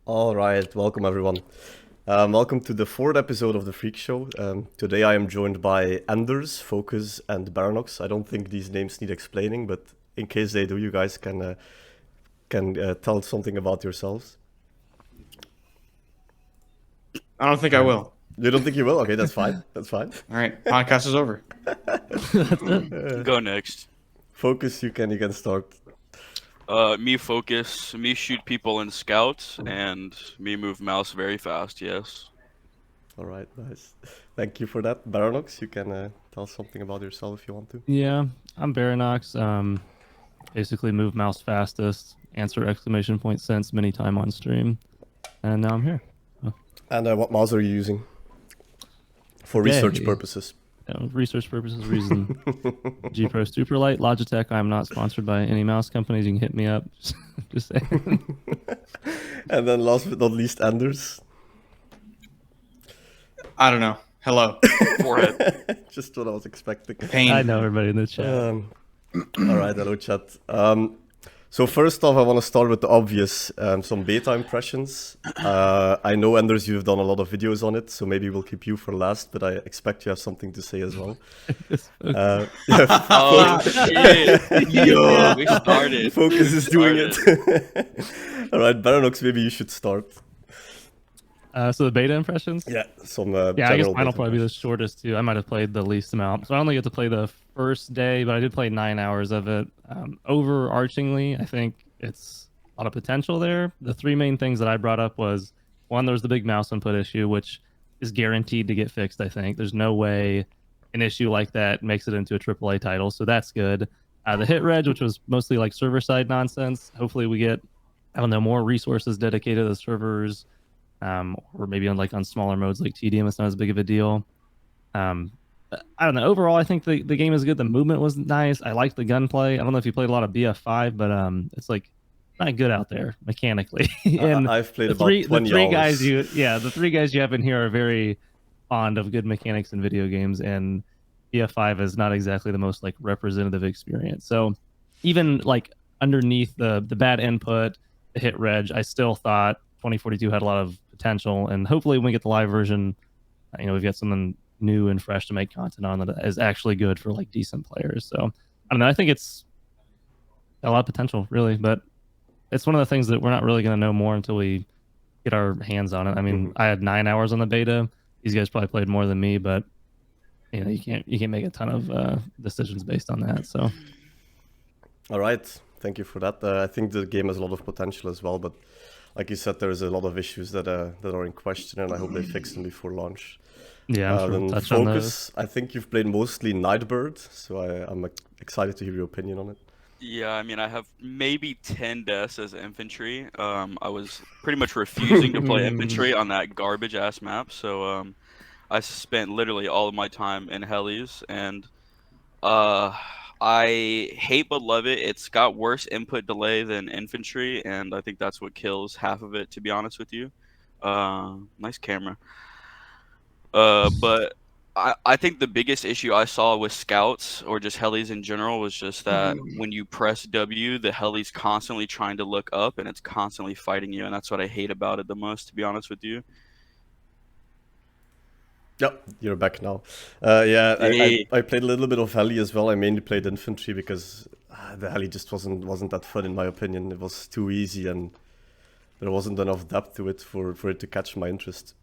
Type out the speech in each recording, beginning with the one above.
All right, welcome everyone. Welcome to the fourth episode of the Freak Show. Today I am joined by Anders, Focus, and Baranox. I don't think these names need explaining, but in case they do, you guys can tell something about yourselves. I don't think I will. You don't think you will? Okay, that's fine. That's fine. All right, podcast is over. Go next. Focus, you can start. Me focus, me shoot people in scouts, and me move mouse very fast, yes. All right, nice. Thank you for that. Baranox, you can tell something about yourself if you want to. Yeah, I'm Baranox. Basically move mouse fastest, answer exclamation point sense many time on stream, and now I'm here. And what mouse are you using? For research Yay. purposes. Research purposes, reason. G Pro Superlight, Logitech. I'm not sponsored by any mouse companies. You can hit me up. Just saying. And then last but not least, Anders. I don't know. Hello. Forehead. Just what I was expecting. Pain. I know everybody in the chat. All right, hello chat. So first off, I want to start with the obvious, some beta impressions. I know, Anders, you've done a lot of videos on it, so maybe we'll keep you for last, but I expect you have something to say as well. Yeah, Oh, shit. Yo, we started. Focus is doing it. All right, Baranox, maybe you should start. So the beta impressions? Yeah, some Yeah, I guess general mine will beta probably be the impressions. shortest too. I might have played the least amount. So I only get to play the first day, but I did play 9 hours of it. Overarchingly, I think it's a lot of potential there. The three main things that I brought up was, one, there's the big mouse input issue, which is guaranteed to get fixed, I think. There's no way an issue like that makes it into a AAA title, so that's good. The hit reg, which was mostly like server-side nonsense, hopefully we get, I don't know, more resources dedicated to the servers, or maybe on smaller modes like TDM, it's not as big of a deal. I don't know. Overall, I think the game is good. The movement was nice. I liked the gunplay. I don't know if you played a lot of BF5, but it's like not good out there mechanically. And I've played the about three 20 guys hours. the three guys you have in here are very fond of good mechanics in video games, and BF5 is not exactly the most like representative experience. So even like underneath the bad input, the hit reg, I still thought 2042 had a lot of potential, and hopefully when we get the live version, we've got something new and fresh to make content on that is actually good for like decent players. So I don't know. I think it's got a lot of potential, really, but it's one of the things that we're not really going to know more until we get our hands on it. I mean, I had 9 hours on the beta. These guys probably played more than me, but you can't make a ton of decisions based on that. So All right, thank you for that. I think the game has a lot of potential as well, but like you said, there's a lot of issues that are in question, and I hope they fix them before launch. yeah, I'm sure we'll Then touch on those. Focus, I think you've played mostly Nightbird, so I'm excited to hear your opinion on it. Yeah, I mean, I have maybe 10 deaths as infantry. I was pretty much refusing to play infantry on that garbage-ass map, so I spent literally all of my time in helis, and I hate but love it. It's got worse input delay than infantry, and I think that's what kills half of it, to be honest with you. Nice camera. But I think the biggest issue I saw with scouts or just helis in general was just that when you press W, the heli's constantly trying to look up and it's constantly fighting you, and that's what I hate about it the most, to be honest with you. Yep, you're back now. Yeah, Hey. I played a little bit of heli as well. I mainly played infantry because the heli just wasn't that fun in my opinion. It was too easy and there wasn't enough depth to it for it to catch my interest.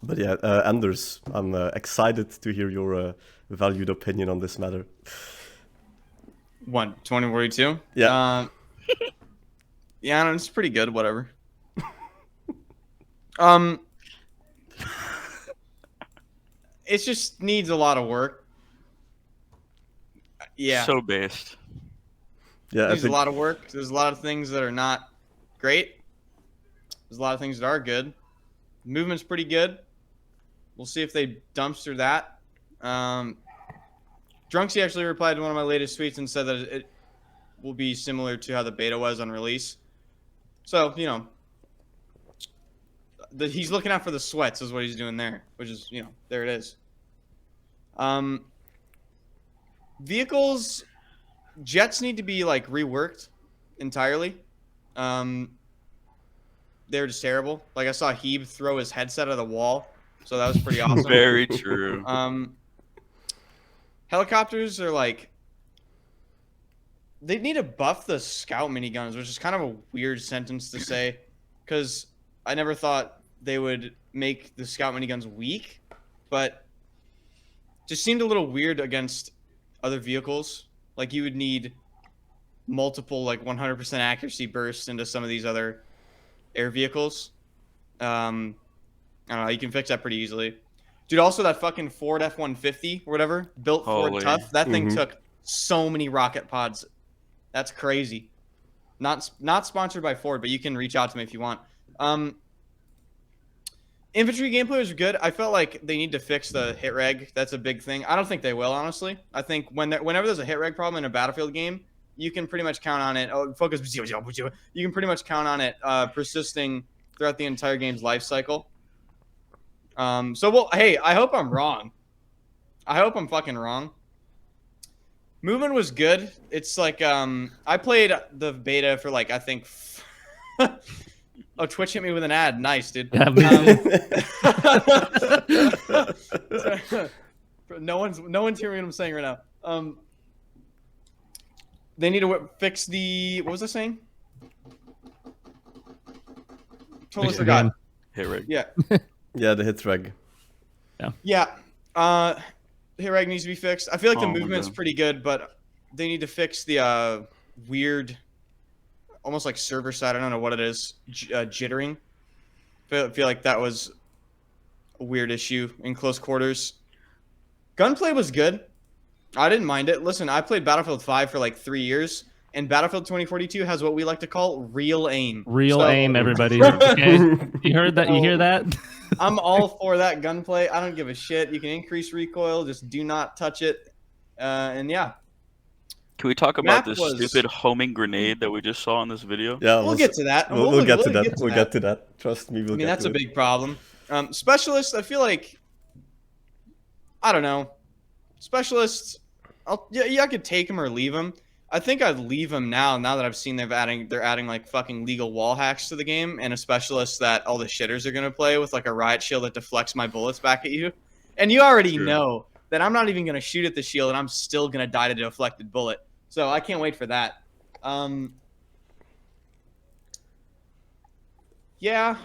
But yeah, Anders, I'm excited to hear your valued opinion on this matter. 2042? Yeah. Yeah, no, it's pretty good, whatever. Um it just needs a lot of work. Yeah. So based. Yeah, It I needs a think lot of work. There's a lot of things that are not great. There's a lot of things that are good. Movement's pretty good. We'll see if they dumpster that. Drunksy actually replied to one of my latest tweets and said that it will be similar to how the beta was on release. So, he's looking out for the sweats is what he's doing there, which is, there it is. Vehicles, jets need to be like reworked entirely. they were just terrible. Like I saw Heeb throw his headset at the wall, so that was pretty awesome. Very true. Helicopters are like, they need to buff the scout miniguns, which is kind of a weird sentence to say, because I never thought they would make the scout miniguns weak, but just seemed a little weird against other vehicles. Like you would need multiple like 100% accuracy bursts into some of these other air vehicles. I don't know, you can fix that pretty easily. Dude, also that fucking Ford F-150 or whatever, built Ford Holy. Tough, that thing took so many rocket pods. That's crazy. Not sponsored by Ford, but you can reach out to me if you want. Infantry gameplay was good. I felt like they need to fix the hit reg. That's a big thing. I don't think they will, honestly. I think whenever there's a hit reg problem in a Battlefield game, you can pretty much count on it. Oh, focus. You can pretty much count on it persisting throughout the entire game's life cycle. Hey, I hope I'm wrong. I hope I'm fucking wrong. Movement was good. It's like I played the beta for like I think. Oh, Twitch hit me with an ad. Nice, dude. Yeah, no one's hearing what I'm saying right now. They need to fix the, what was I saying? Totally forgot. Hit reg. Yeah. Yeah, the hit reg. Yeah. Hit reg needs to be fixed. I feel like the Oh my movement's God. pretty good, but they need to fix the weird, almost like server side. I don't know what it is. Jittering. I feel like that was a weird issue in close quarters. Gunplay was good. I didn't mind it. Listen, I played Battlefield 5 for like 3 years, and Battlefield 2042 has what we like to call real aim. Real So- aim, everybody. Okay, you heard that? You hear that? I'm all for that gunplay. I don't give a shit. You can increase recoil. Just do not touch it. And yeah, Can we talk Map about this was- stupid homing grenade that we just saw in this video? Yeah, we'll get to that. We'll get to that. We'll get to that. Trust me, we'll I mean, get that's to a it. big problem. Specialists, I feel like, I don't know. Specialists, I could take them or leave them. I think I'd leave them now that I've seen they're adding like fucking legal wall hacks to the game, and a specialist that all the shitters are gonna play with, like a riot shield that deflects my bullets back at you. And you already True. know that I'm not even gonna shoot at the shield, and I'm still gonna die to the deflected bullet. So I can't wait for that. Yeah.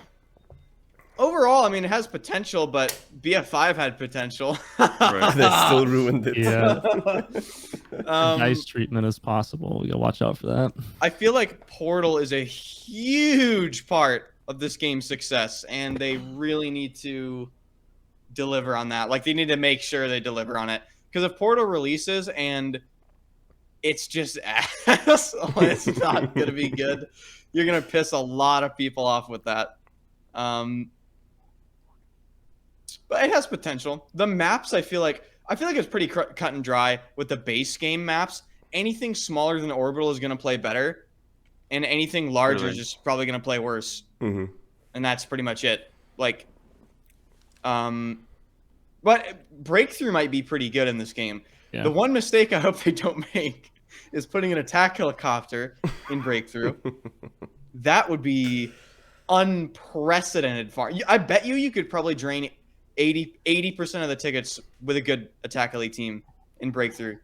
Overall, I mean, it has potential, but BF5 had potential. Right. They still ruined it. Yeah. Um, Nice treatment as possible. You gotta watch out for that. I feel like Portal is a huge part of this game's success, and they really need to deliver on that. Like, they need to make sure they deliver on it. Because if Portal releases and it's just ass, it's not going to be good. You're going to piss a lot of people off with that. But it has potential. The maps, I feel like it's pretty cut and dry with the base game maps. Anything smaller than Orbital is going to play better, and anything larger is just probably going to play worse. Mm-hmm. And that's pretty much it. Like, but Breakthrough might be pretty good in this game. Yeah. The one mistake I hope they don't make is putting an attack helicopter in Breakthrough. That would be unprecedented far. I bet you could probably drain 80% of the tickets with a good attack elite team in Breakthrough.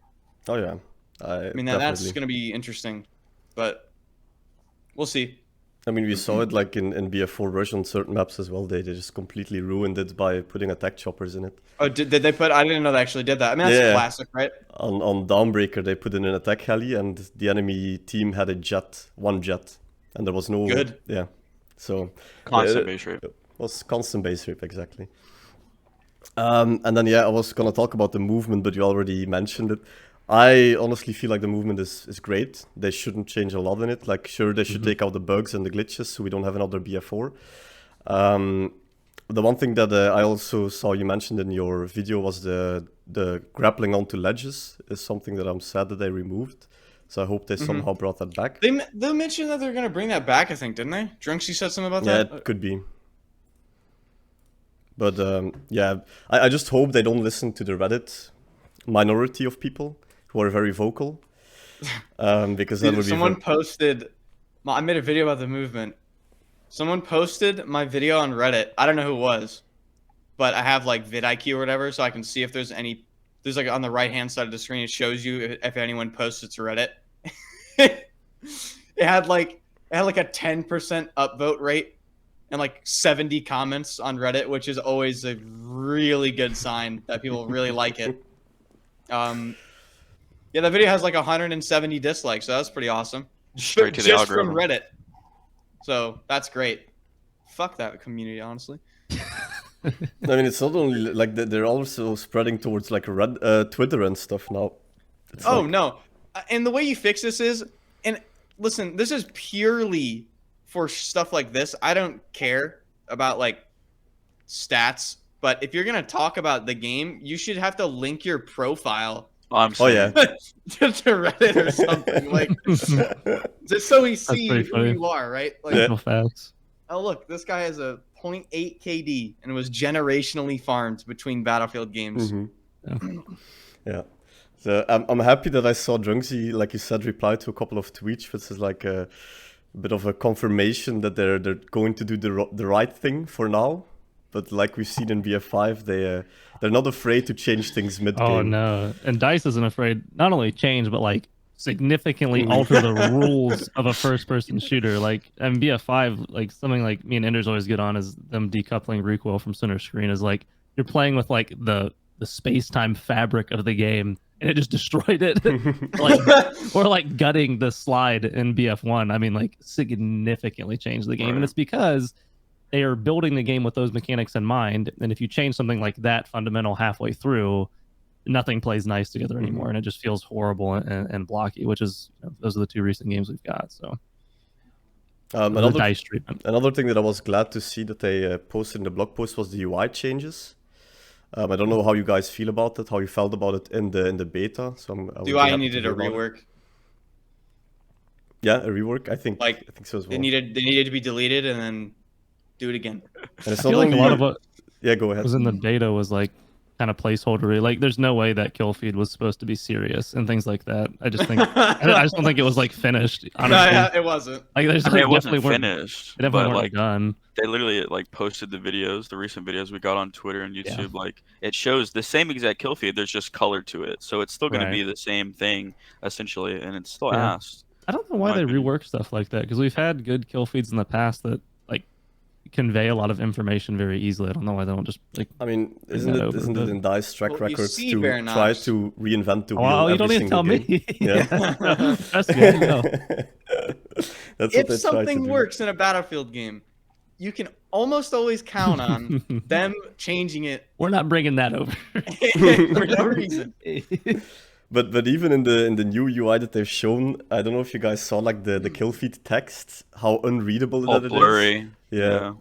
Oh yeah. I mean, that's going to be interesting, but we'll see. I mean, we saw it like in BF4 version on certain maps as well. They just completely ruined it by putting attack choppers in it. Oh, did they put? I didn't know they actually did that. I mean, that's Yeah. classic, right? On Dawnbreaker, they put in an attack heli, and the enemy team had one jet, and there was no Good. Yeah, so Constant base rate. it was constant base rate exactly. And then I was gonna talk about the movement, but you already mentioned it. I honestly feel like the movement is great. They shouldn't change a lot in it. Like, sure, they should take out the bugs and the glitches so we don't have another BF4. The one thing that I also saw you mentioned in your video was the grappling onto ledges is something that I'm sad that they removed. So I hope they somehow brought that back. They mentioned that they're going to bring that back, I think, didn't they? Drunksy said something about Yeah, that? it could be. But I just hope they don't listen to the Reddit minority of people who are very vocal. Because that Dude, would be someone posted... I made a video about the movement, Someone posted my video on Reddit. I don't know who it was, but I have like vidIQ or whatever, so I can see if there's any. There's like on the right hand side of the screen, it shows you if anyone posts it to Reddit. it had like a 10% upvote rate and like 70 comments on Reddit, which is always a really good sign that people really like it. Yeah, the video has like 170 dislikes, so that's pretty awesome. Straight to the Just from algorithm. Reddit. So that's great. Fuck that community, honestly. I mean, it's not only like they're also spreading towards like Twitter and stuff now. It's Oh like, no. And the way you fix this is, and listen, this is purely for stuff like this. I don't care about like stats, but if you're gonna talk about the game, you should have to link your profile I'm Oh saying, yeah. to Reddit or something, like just so we see pretty who funny. you are, right? Like, Yeah. No facts. oh look, this guy has a 0.8 KD and was generationally farmed between Battlefield games. Yeah. So I'm happy that I saw Drunksy, like you said, reply to a couple of tweets, which is like a bit of a confirmation that they're going to do the right thing for now. But like we've seen in BF5, they're not afraid to change things mid game. Oh no! And Dice isn't afraid not only change, but like significantly alter the rules of a first-person shooter. Like in BF5, like something like me and Enders always get on is them decoupling recoil from center screen. Is like you're playing with like the space-time fabric of the game, and it just destroyed it. Like or like gutting the slide in BF1. I mean, like significantly changed the game, and it's because they are building the game with those mechanics in mind. And if you change something like that fundamental halfway through, nothing plays nice together anymore, and it just feels horrible and blocky. Which is those are the two recent games we've got. So the Dice treatment. Another thing that I was glad to see that they posted in the blog post was the UI changes. I don't know how you guys feel about it, how you felt about it in the beta. So I would be happy to needed hear a about it. rework. Yeah, a rework. I think so as well. They needed to be deleted and then do it again. And it's I not feel like only a lot of what yeah, go ahead. was in the beta was like kind of placeholdery. Like, there's no way that kill feed was supposed to be serious and things like that. I just think I just don't think it was like finished. Honestly, No, it wasn't. like there's I mean, like, it wasn't definitely weren't, finished, they definitely but weren't like done. they literally like posted the videos, the recent videos we got on Twitter and YouTube. Like it shows the same exact kill feed. There's just color to it, so it's still going to be the same thing essentially, and it's still ass. I don't know why they rework stuff like that, because we've had good kill feeds in the past that like convey a lot of information very easily. I don't know why they don't just like. I mean, bring isn't that it over, isn't but- it in DICE track Well, you records see, to Baron try Ops. to reinvent the wheel Oh, you every don't even single tell game? me. Yeah. That's good. No. That's what If they try something to do. works in a Battlefield game, you can almost always count on them changing it We're not bringing that over. for no reason. But even in the new UI that they've shown, I don't know if you guys saw like the kill feed text, how unreadable All that it is. blurry. Yeah.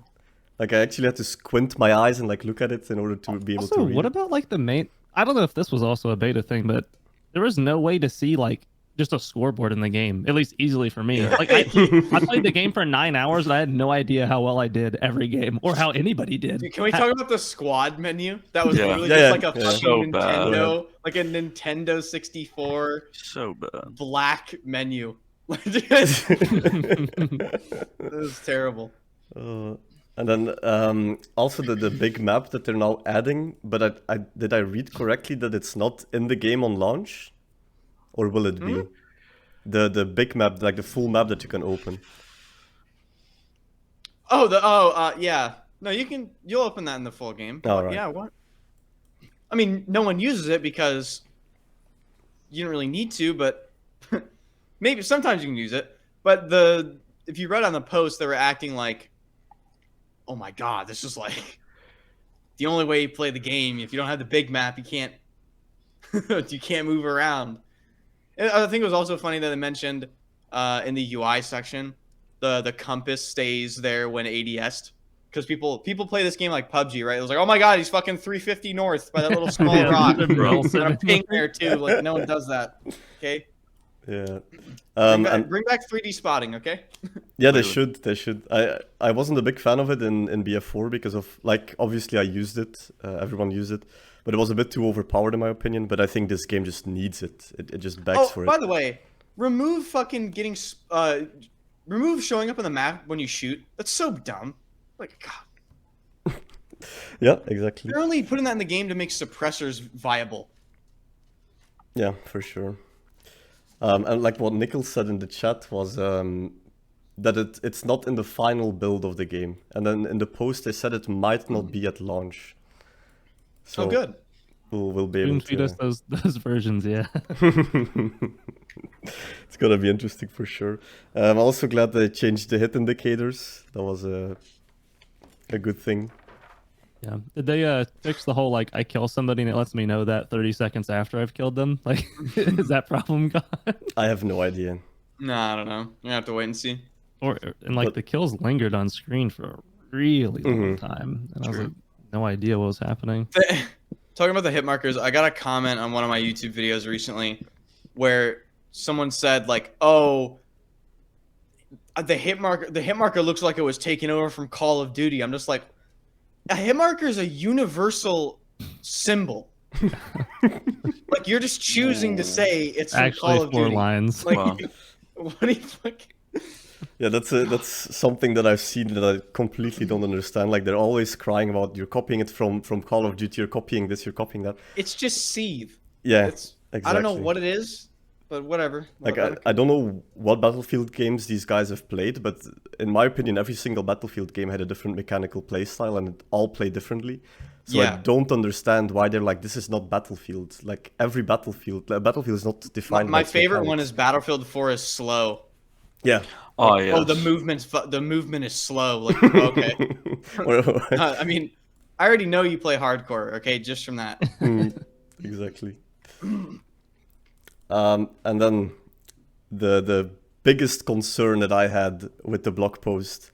Like I actually had to squint my eyes and like look at it in order to be able Also, to read. what it. about like the main? I don't know if this was also a beta thing, but there was no way to see like just a scoreboard in the game, at least easily for me. Like I played the game for 9 hours and I had no idea how well I did every game or how anybody did. Dude, can we talk about the squad menu? That was Yeah. literally Yeah, just like a yeah. fucking So bad. Nintendo, like a Nintendo 64 So bad. black menu. It was terrible. And then also the big map that they're now adding, but did I read correctly that it's not in the game on launch? Or will it be? The big map, like the full map that you can open. Yeah. No, you'll open that in the full game. All right. Yeah, what? I mean, no one uses it because you don't really need to, but maybe sometimes you can use it. But if you read on the post, they were acting like, oh my god, this is like the only way you play the game. If you don't have the big map, you can't move around. And I think it was also funny that they mentioned in the UI section the compass stays there when ADS'd. Because people play this game like PUBG, right? It was like, oh my god, he's fucking 350 north by that little small Yeah, rock. bro. And I'm ping there too. Like, no one does that. Okay? Yeah. Bring back 3D spotting, okay? Yeah, they should. I wasn't a big fan of it in BF4 because of, like, obviously I used it. Everyone used it. But it was a bit too overpowered in my opinion. But I think this game just needs it. It just begs for it. By the way, remove fucking getting remove showing up on the map when you shoot. That's so dumb. Like, God. Yeah, exactly. They're only putting that in the game to make suppressors viable. Yeah, for sure. And like what Nichols said in the chat was that it's not in the final build of the game. And then in the post they said it might not be at launch. So Oh, good. We'll be able Soon feed us to. those versions, yeah. It's gonna be interesting for sure. I'm also glad they changed the hit indicators. That was a good thing. Yeah. Did they fix the whole like I kill somebody and it lets me know that 30 seconds after I've killed them? Like, is that problem gone? I have no idea. Nah, I don't know. You have to wait and see. And like But- the kills lingered on screen for a really long Mhm. time, and I was True. like, no idea what was happening. Talking about the hit markers, I got a comment on one of my YouTube videos recently where someone said like, "Oh, the hit marker looks like it was taken over from Call of Duty." I'm just like, a hit marker is a universal symbol. Like you're just choosing to say it's from Actually, Call of 4 Duty. lines. Like, Wow. what do you fucking? Yeah, that's something that I've seen that I completely don't understand. Like they're always crying about you're copying it from Call of Duty, you're copying this, you're copying that. It's just seethe. Yeah, It's exactly. I don't know what it is, but whatever. Like I don't know what Battlefield games these guys have played, but in my opinion, every single Battlefield game had a different mechanical playstyle and it all played differently. So I Yeah. don't understand why they're like, this is not Battlefield. Like every Battlefield is not My, defined. my by its favorite one mechanics. is Battlefield 4 is slow. Yeah. Oh yeah. Oh, the movement is slow. Like, okay. I mean, I already know you play hardcore. Okay, just from that. Exactly. And then the biggest concern that I had with the blog post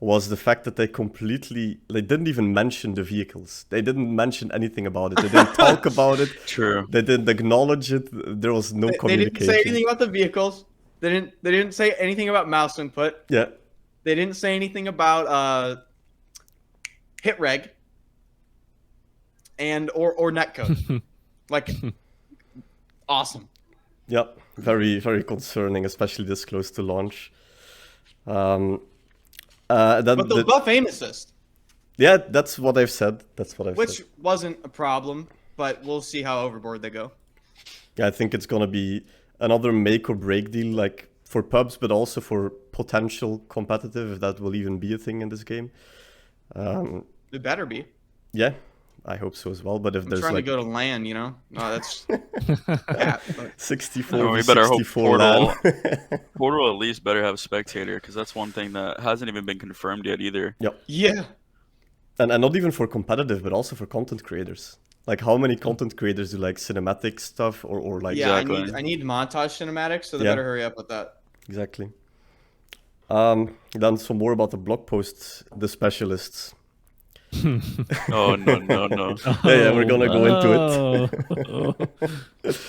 was the fact that they didn't even mention the vehicles. They didn't mention anything about it. They didn't talk about it. True. They didn't acknowledge it. There was no They communication. didn't say anything about the vehicles. They didn't say anything about mouse input. Yeah. They didn't say anything about hit reg and or netcode. Like, awesome. Yeah. Very, very concerning, especially this close to launch. Then But the buff aim assist, yeah, that's what I've said. which said. wasn't a problem, but we'll see how overboard they go. Yeah, I think it's gonna be another make or break deal, like for pubs, but also for potential competitive, if that will even be a thing in this game. It better be. Yeah, I hope so as well. But if I'm there's trying like to go to LAN, you know? No, that's yeah, but 64 No, we v better hope 64 LAN. Portal at least better have spectator because that's one thing that hasn't even been confirmed yet either. yeah. and not even for competitive, but also for content creators. Like how many content creators do like cinematic stuff or like Yeah, Exactly. I need montage cinematics, so they Yeah. better hurry up with that. Exactly. Then some more about the blog posts, the specialists. Oh no. Yeah, we're gonna go into it.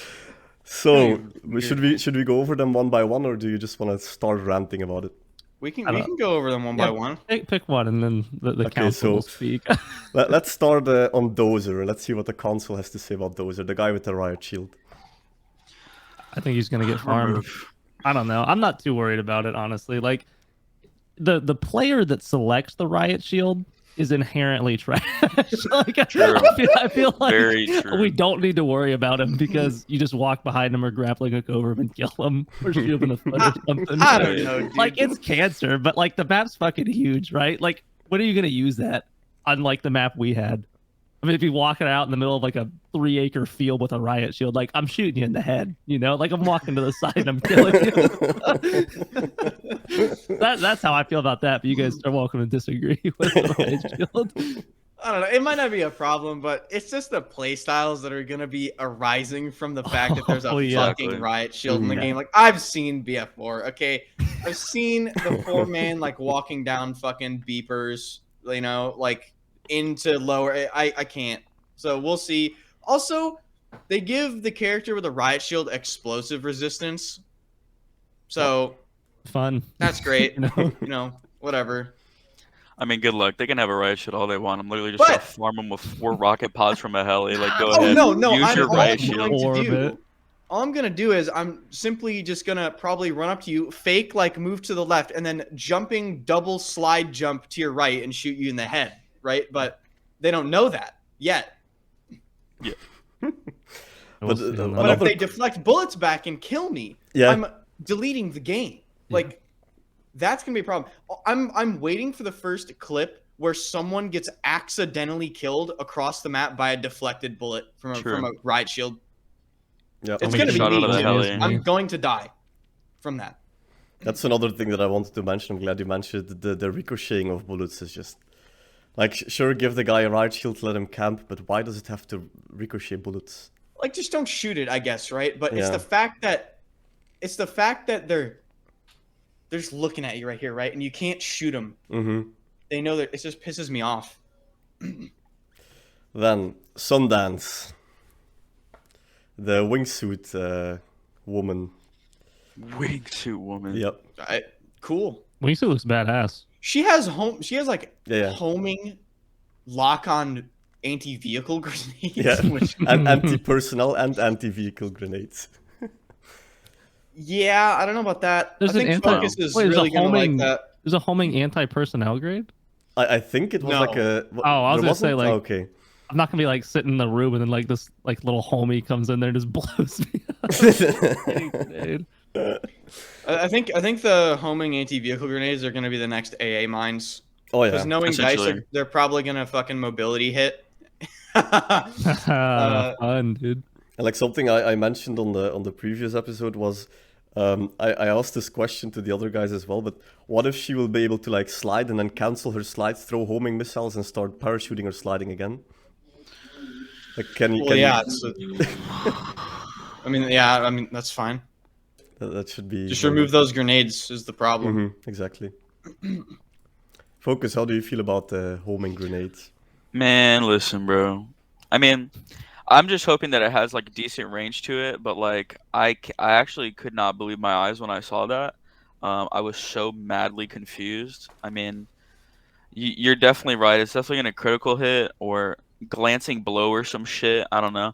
So should we go over them one by one, or do you just want to start ranting about it? We can I don't- go over them one by one. Pick one, and then the Okay, council will so- speak. Let's start on Dozer. Let's see what the console has to say about Dozer, the guy with the riot shield. I think he's gonna get farmed. Remove. I don't know. I'm not too worried about it, honestly. Like the player that selects the riot shield is inherently trash. Like, True. I feel like Very true. we don't need to worry about him because you just walk behind him or grappling hook over him and kill him or shoot him in the foot or something. I don't know, dude. Like, it's cancer, but like the map's fucking huge, right? Like, when are you gonna use that? Unlike the map we had. I mean, if you walk it out in the middle of like a 3-acre field with a riot shield, like I'm shooting you in the head, you know? Like I'm walking to the side and I'm killing you. That's how I feel about that. But you guys are welcome to disagree with the riot shield. I don't know. It might not be a problem, but it's just the play styles that are gonna be arising from the fact that there's a Oh, yeah. fucking Exactly. riot shield in the Yeah. game. Like I've seen BF4. Okay, I've seen the 4-man like walking down fucking beepers. You know, like into lower. I can't. So we'll see. Also, they give the character with a riot shield explosive resistance. So Fun. that's great. You know? Whatever. I mean, good luck. They can have a riot shield all they want. I'm literally just But- gonna farm them with 4 rocket pods from a heli. Like, go Oh ahead. no, Use I'm your all riot going shield. to do. Orbit. all I'm gonna do is I'm simply just gonna probably run up to you, fake like move to the left, and then jumping double slide jump to your right and shoot you in the head, right? But they don't know that yet. Yeah. We'll But, see on that. But if Another- they deflect bullets back and kill me, Yeah. I'm deleting the game. Like that's gonna be a problem. I'm waiting for the first clip where someone gets accidentally killed across the map by a deflected bullet from a riot shield. Yeah. It's me gonna be shot me. out of the too. heli. I'm going to die from that. That's another thing that I wanted to mention. I'm glad you mentioned the ricocheting of bullets is just like sure, give the guy a riot shield, let him camp, but why does it have to ricochet bullets? Like just don't shoot it, I guess, right? But it's Yeah. the fact that they're just looking at you right here, right? And you can't shoot them. Mm-hmm. They know that it just pisses me off. Then Sundance, the wingsuit woman. Wingsuit woman. Yep. Cool. Wingsuit looks badass. She has like Yeah. homing lock-on anti-vehicle grenades. Yeah. Which, And anti-personnel and anti-vehicle grenades. yeah, I don't know about that. There's I an think anti- Focus is Wait, there's a really gonna like homing- that. There's a homing anti-personnel grade. I think it was No. like a. Oh, I was there gonna say, wasn't? like- Okay. I'm not gonna be like sitting in the room and then like this like little homie comes in there and just blows me up. Dude. I think the homing anti-vehicle grenades are gonna be the next AA mines. Oh yeah. Because knowing dice, essentially. they're probably gonna fucking mobility hit. Uh, Fun, dude. And like something I mentioned on the previous episode was, I asked this question to the other guys as well. But what if she will be able to like slide and then cancel her slides, throw homing missiles, and start parachuting or sliding again? Like, can you? well, Can yeah. you, I mean, yeah. I mean, that's fine. that should be. Just remove those grenades is the problem. Mm-hmm, exactly. Focus. How do you feel about the homing grenades? Man, listen, bro. I mean, I'm just hoping that it has like decent range to it, but like I actually could not believe my eyes when I saw that. I was so madly confused. I mean, you're definitely right. It's definitely gonna critical hit or glancing blow or some shit. I don't know.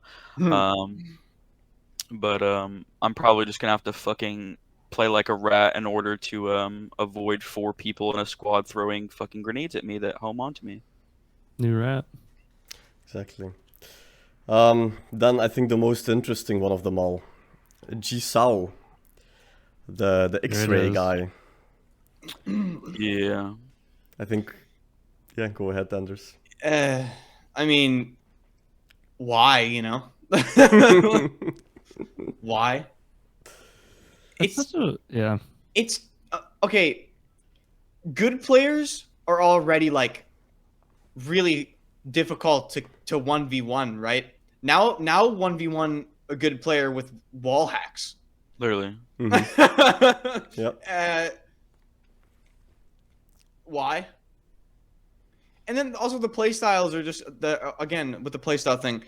But I'm probably just gonna have to fucking play like a rat in order to avoid 4 people in a squad throwing fucking grenades at me that home onto me. New rat. Exactly. Then I think the most interesting one of them all, Jisao, the X-ray is. guy. Yeah. I think. Yeah, go ahead, Anders. I mean, why? You know, why? It's such a yeah. It's okay. Good players are already like really difficult to 1v1, right? Now 1v1 a good player with wall hacks. Literally. Mhm. Yep. Why? And then also the playstyles are just again with the playstyle thing.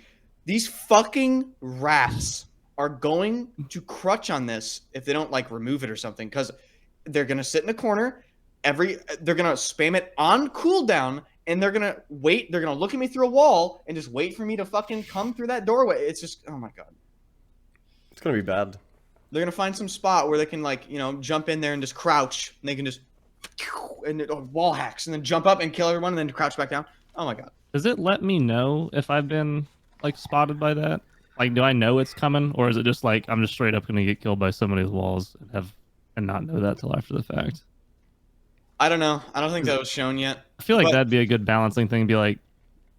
These fucking rats are going to crutch on this if they don't like remove it or something, because they're gonna sit in a corner. They're gonna spam it on cooldown, and they're gonna wait. They're gonna look at me through a wall and just wait for me to fucking come through that doorway. It's just, oh my god. It's gonna be bad. They're gonna find some spot where they can like, you know, jump in there and just crouch, and they can just wall hacks and then jump up and kill everyone and then crouch back down. Oh my god. Does it let me know if I've been like spotted by that? Like, do I know it's coming, or is it just like I'm just straight up gonna get killed by somebody's walls and not know that till after the fact? I don't know. I don't think that was shown yet. I feel like But- that'd be a good balancing thing. Be like,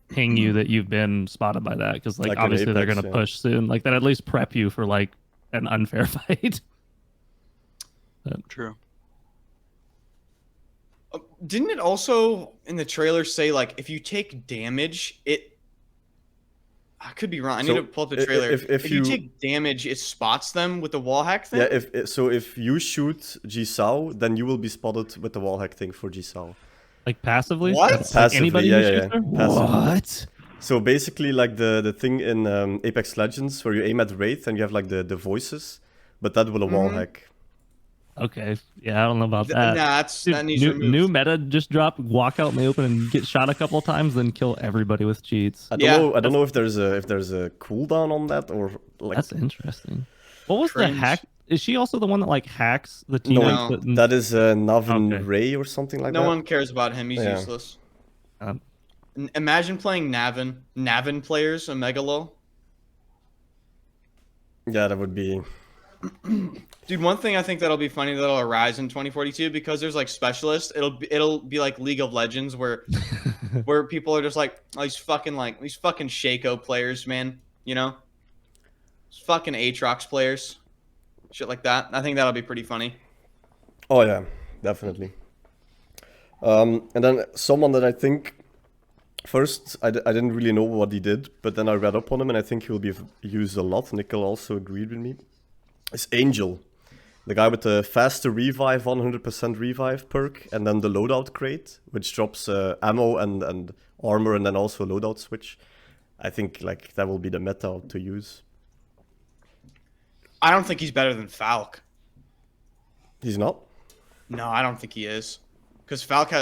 ping you that you've been spotted by that, because like Like in obviously they're Apex, gonna yeah. push soon. Like that at least prep you for like an unfair fight. True. Didn't it also in the trailer say like if you take damage, I could be wrong. I need So, to pull up the trailer. if you you- take damage, it spots them with the wall hack thing. Yeah. If you shoot Jisao, then you will be spotted with the wall hack thing for Jisao. Like passively. What? Like, Passively, anybody yeah, who yeah, shoots yeah. her? Passively. What? So basically, like the thing in Apex Legends where you aim at Wraith and you have like the voices, but that will a wall Mhm. hack. Okay. Yeah, I don't know about Nah, that. Dude, that needs new, removed. new meta just drop, walk out in the open and get shot a couple times, then kill everybody with cheats. I don't Yeah, know. I don't know if there's a cooldown on that or like. That's interesting. What was the Cringe. hack? Is she also the one that like hacks the No, teammates? No. that is Navin Okay. Ray or something like No that. one cares about him. He's Yeah. useless. Um, Imagine playing Navin players a mega low. Yeah, that would be. Dude, one thing I think that'll be funny that'll arise in 2042 because there's like specialists. It'll be like League of Legends where people are just like these fucking Shaco players, man. You know, these fucking Aatrox players, shit like that. I think that'll be pretty funny. Oh yeah, definitely. And then someone that I think first I didn't really know what he did, but then I read up on him and I think he'll be used a lot. Nickel also agreed with me. Is Angel, the guy with the faster revive, 100% revive perk, and then the loadout crate, which drops ammo and armor, and then also loadout switch. I think like that will be the meta to use. I don't think he's better than Falk. He's not. No, I don't think he is. Because Falk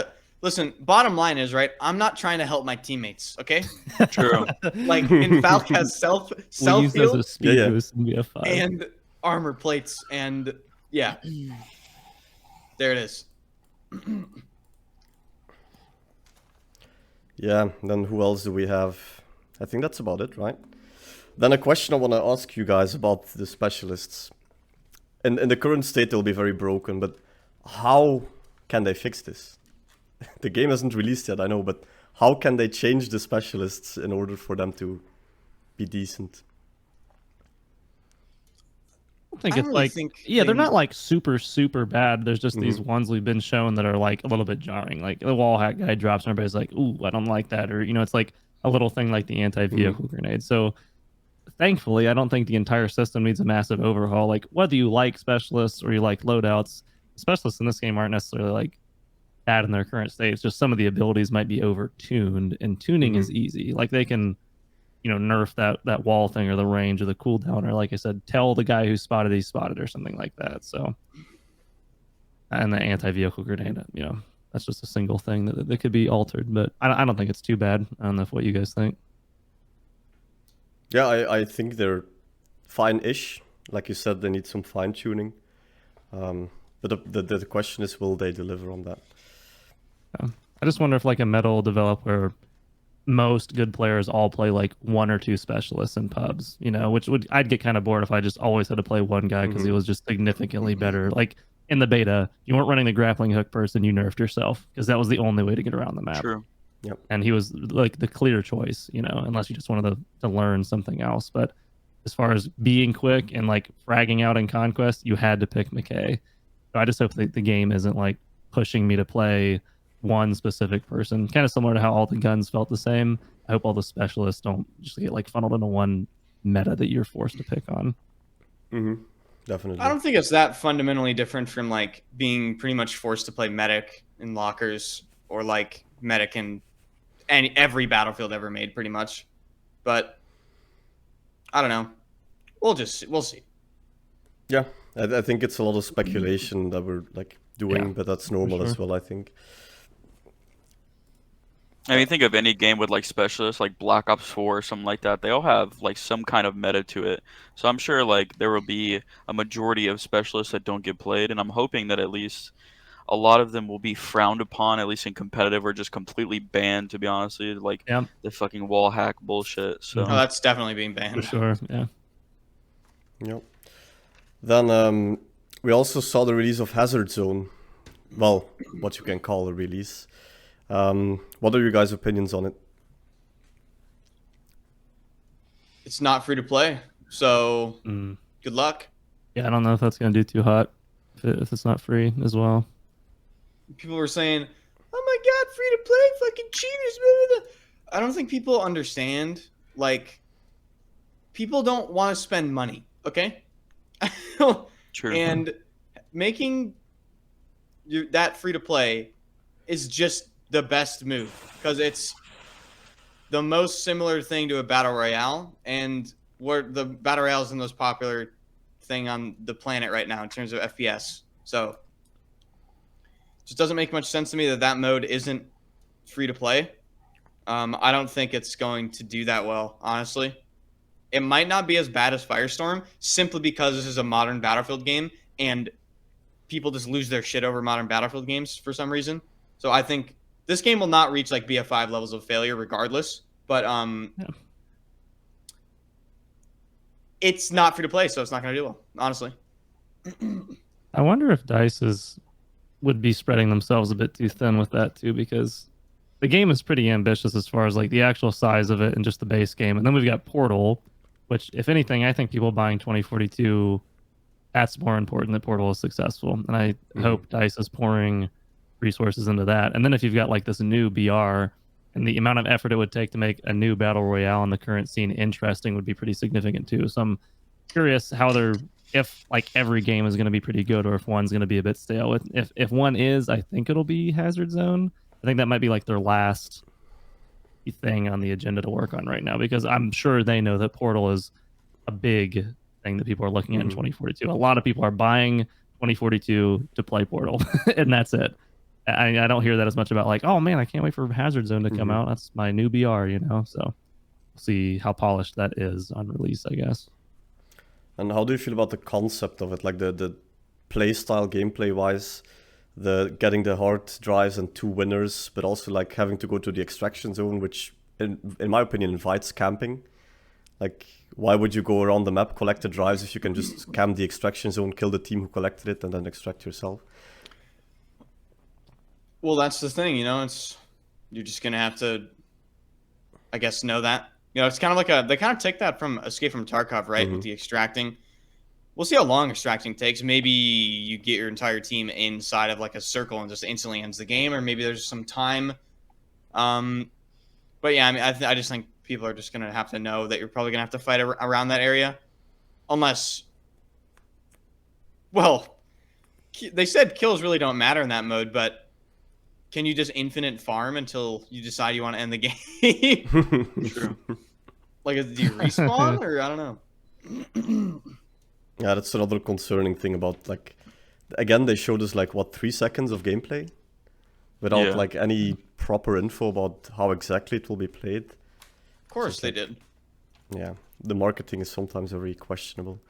listen, bottom line is, right, I'm not trying to help my teammates, okay? True. Like, and Falk has self we'll use those heal as speed Yeah, yeah. boosts in BF5. and armor plates, and yeah. There it is. Yeah, then who else do we have? I think that's about it, right? Then a question I want to ask you guys about the specialists. In the current state, they'll be very broken, but how can they fix this? The game hasn't released yet, I know, but how can they change the specialists in order for them to be decent? I think I it's don't really like, think yeah, they they're not need- like super bad. There's just these ones we've been shown that are like a little bit jarring. Like the wall hack guy drops and everybody's like, ooh, I don't like that. Or, you know, it's like a little thing like the anti-vehicle grenade. So thankfully, I don't think the entire system needs a massive overhaul. Like whether you like specialists or you like loadouts, specialists in this game aren't necessarily like bad in their current state. It's just some of the abilities might be over-tuned, and tuning is easy. Like they can, you know, nerf that wall thing or the range or the cooldown, or like I said, tell the guy who spotted he's spotted or something like that. So, and the anti-vehicle grenade, you know, that's just a single thing that could be altered. But I don't think it's too bad. I don't know what you guys think. Yeah, I think they're fine-ish. Like you said, they need some fine-tuning. But the question is, will they deliver on that? I just wonder if like a meta will develop where most good players all play like one or two specialists in pubs, you know, which would I'd get kind of bored if I just always had to play one guy because he was just significantly better. Like in the beta, you weren't running the grappling hook person, you nerfed yourself because that was the only way to get around the map. True. And he was like the clear choice, you know, unless you just wanted to learn something else. But as far as being quick and like fragging out in Conquest, you had to pick McKay. So I just hope that the game isn't like pushing me to play one specific person, kind of similar to how all the guns felt the same. I hope all the specialists don't just get like funneled into one meta that you're forced to pick on. Definitely. I don't think it's that fundamentally different from like being pretty much forced to play medic in lockers or like medic in every Battlefield ever made, pretty much. But I don't know. We'll see. Yeah, I think it's a lot of speculation that we're like doing, but that's normal as well, I think. I mean, think of any game with like specialists, like Black Ops 4 or something like that. They all have like some kind of meta to it. So I'm sure like there will be a majority of specialists that don't get played, and I'm hoping that at least a lot of them will be frowned upon, at least in competitive, or just completely banned. To be honest with you, like the fucking wall hack bullshit. So Oh, that's definitely being For banned. sure, yeah. Yep. Then we also saw the release of Hazard Zone. Well, what you can call a release. What are your guys' opinions on it? It's not free to play, so good luck. Yeah, I don't know if that's gonna do too hot if it's not free as well. People were saying, "Oh my god, free to play, fucking cheaters!" Blah, blah, blah. I don't think people understand. Like, people don't want to spend money, okay? true. And making that free to play is just the best move because it's the most similar thing to a battle royale, and where the battle royale is the most popular thing on the planet right now in terms of FPS. So it just doesn't make much sense to me that mode isn't free to play. I don't think it's going to do that well, honestly. it might not be as bad as Firestorm simply because this is a modern Battlefield game and people just lose their shit over modern Battlefield games for some reason. So I think this game will not reach like BF5 levels of failure regardless, but it's not free to play, so it's not going to do well, honestly. I wonder if DICE would be spreading themselves a bit too thin with that too, because the game is pretty ambitious as far as like the actual size of it and just the base game. And then we've got Portal, which, if anything, I think people buying 2042, that's more important that Portal is successful. And I hope DICE is pouring resources into that. And then if you've got like this new BR, and the amount of effort it would take to make a new battle royale in the current scene interesting would be pretty significant too. So I'm curious how if like every game is going to be pretty good, or if one's going to be a bit stale. If one is, I think it'll be Hazard Zone. I think that might be like their last thing on the agenda to work on right now, because I'm sure they know that Portal is a big thing that people are looking at in 2042. A lot of people are buying 2042 to play Portal, and that's it. I don't hear that as much about like, oh man, I can't wait for Hazard Zone to come out. That's my new BR, you know? So we'll see how polished that is on release, I guess. And how do you feel about the concept of it? Like the play style, gameplay wise, the getting the hard drives and 2 winners, but also like having to go to the extraction zone, which in my opinion invites camping. Like, why would you go around the map, collect the drives if you can just camp the extraction zone, kill the team who collected it, and then extract yourself? Well, that's the thing, you know, you're just going to have to, I guess, know that. You know, it's kind of like they kind of take that from Escape from Tarkov, right? With the extracting. We'll see how long extracting takes. Maybe you get your entire team inside of like a circle and just instantly ends the game, or maybe there's some time. But yeah, I mean, I just think people are just going to have to know that you're probably going to have to fight around that area. Unless, well, they said kills really don't matter in that mode, but can you just infinite farm until you decide you want to end the game? True. Like, do you respawn, or I don't know. Yeah, that's another concerning thing about, like, again, they showed us like, what, 3 seconds of gameplay? Without like any proper info about how exactly it will be played. Of course they did. Yeah, the marketing is sometimes very questionable.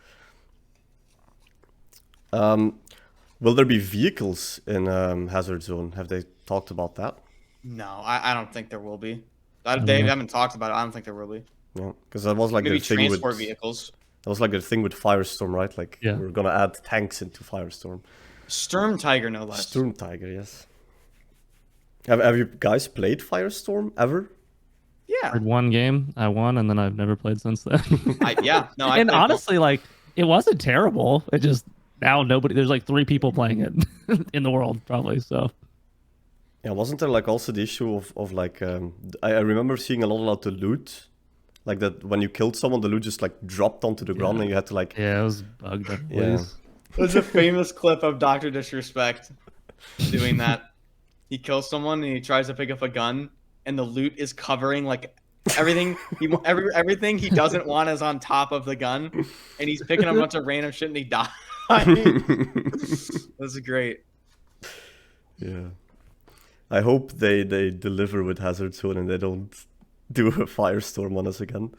Will there be vehicles in Hazard Zone? Have they talked about that? No, I don't think there will be. They haven't talked about it. I don't think there will be. Yeah, because that was like Maybe their thing with transport vehicles. That was like their thing with Firestorm, right? Like, we're gonna add tanks into Firestorm. Sturm Tiger, no less. Sturm Tiger, yes. Have you guys played Firestorm ever? Yeah. I played one game, I won, and then I've never played since then. And honestly, like, it wasn't terrible. It just, now there's like 3 people playing it in the world, probably, so. Yeah, wasn't there like also the issue of like, I remember seeing a lot about the loot. Like that when you killed someone, the loot just like dropped onto the ground and you had to like... Yeah, it was bugged. There's a famous clip of Dr. Disrespect doing that. He kills someone and he tries to pick up a gun, and the loot is covering like everything. Everything he doesn't want is on top of the gun, and he's picking up a bunch of random shit and he dies. This is great. Yeah, I hope they deliver with Hazard Zone and they don't do a Firestorm on us again.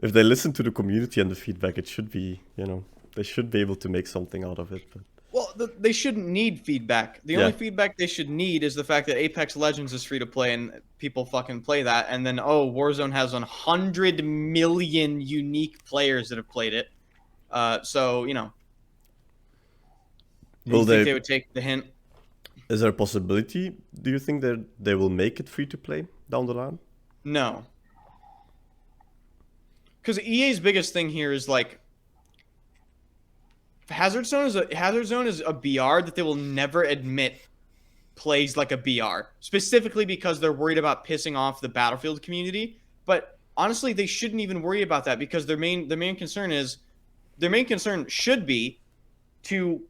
If they listen to the community and the feedback, it should be, you know, they should be able to make something out of it. But... Well, they shouldn't need feedback. The only feedback they should need is the fact that Apex Legends is free to play and people fucking play that. And then, Warzone has 100 million unique players that have played it. So, you know. Do you think they would take the hint? Is there a possibility, do you think that they will make it free to play down the line? No. Because EA's biggest thing here is like, Hazard Zone is a BR that they will never admit plays like a BR, specifically because they're worried about pissing off the Battlefield community. But honestly, they shouldn't even worry about that, because their main concern should be to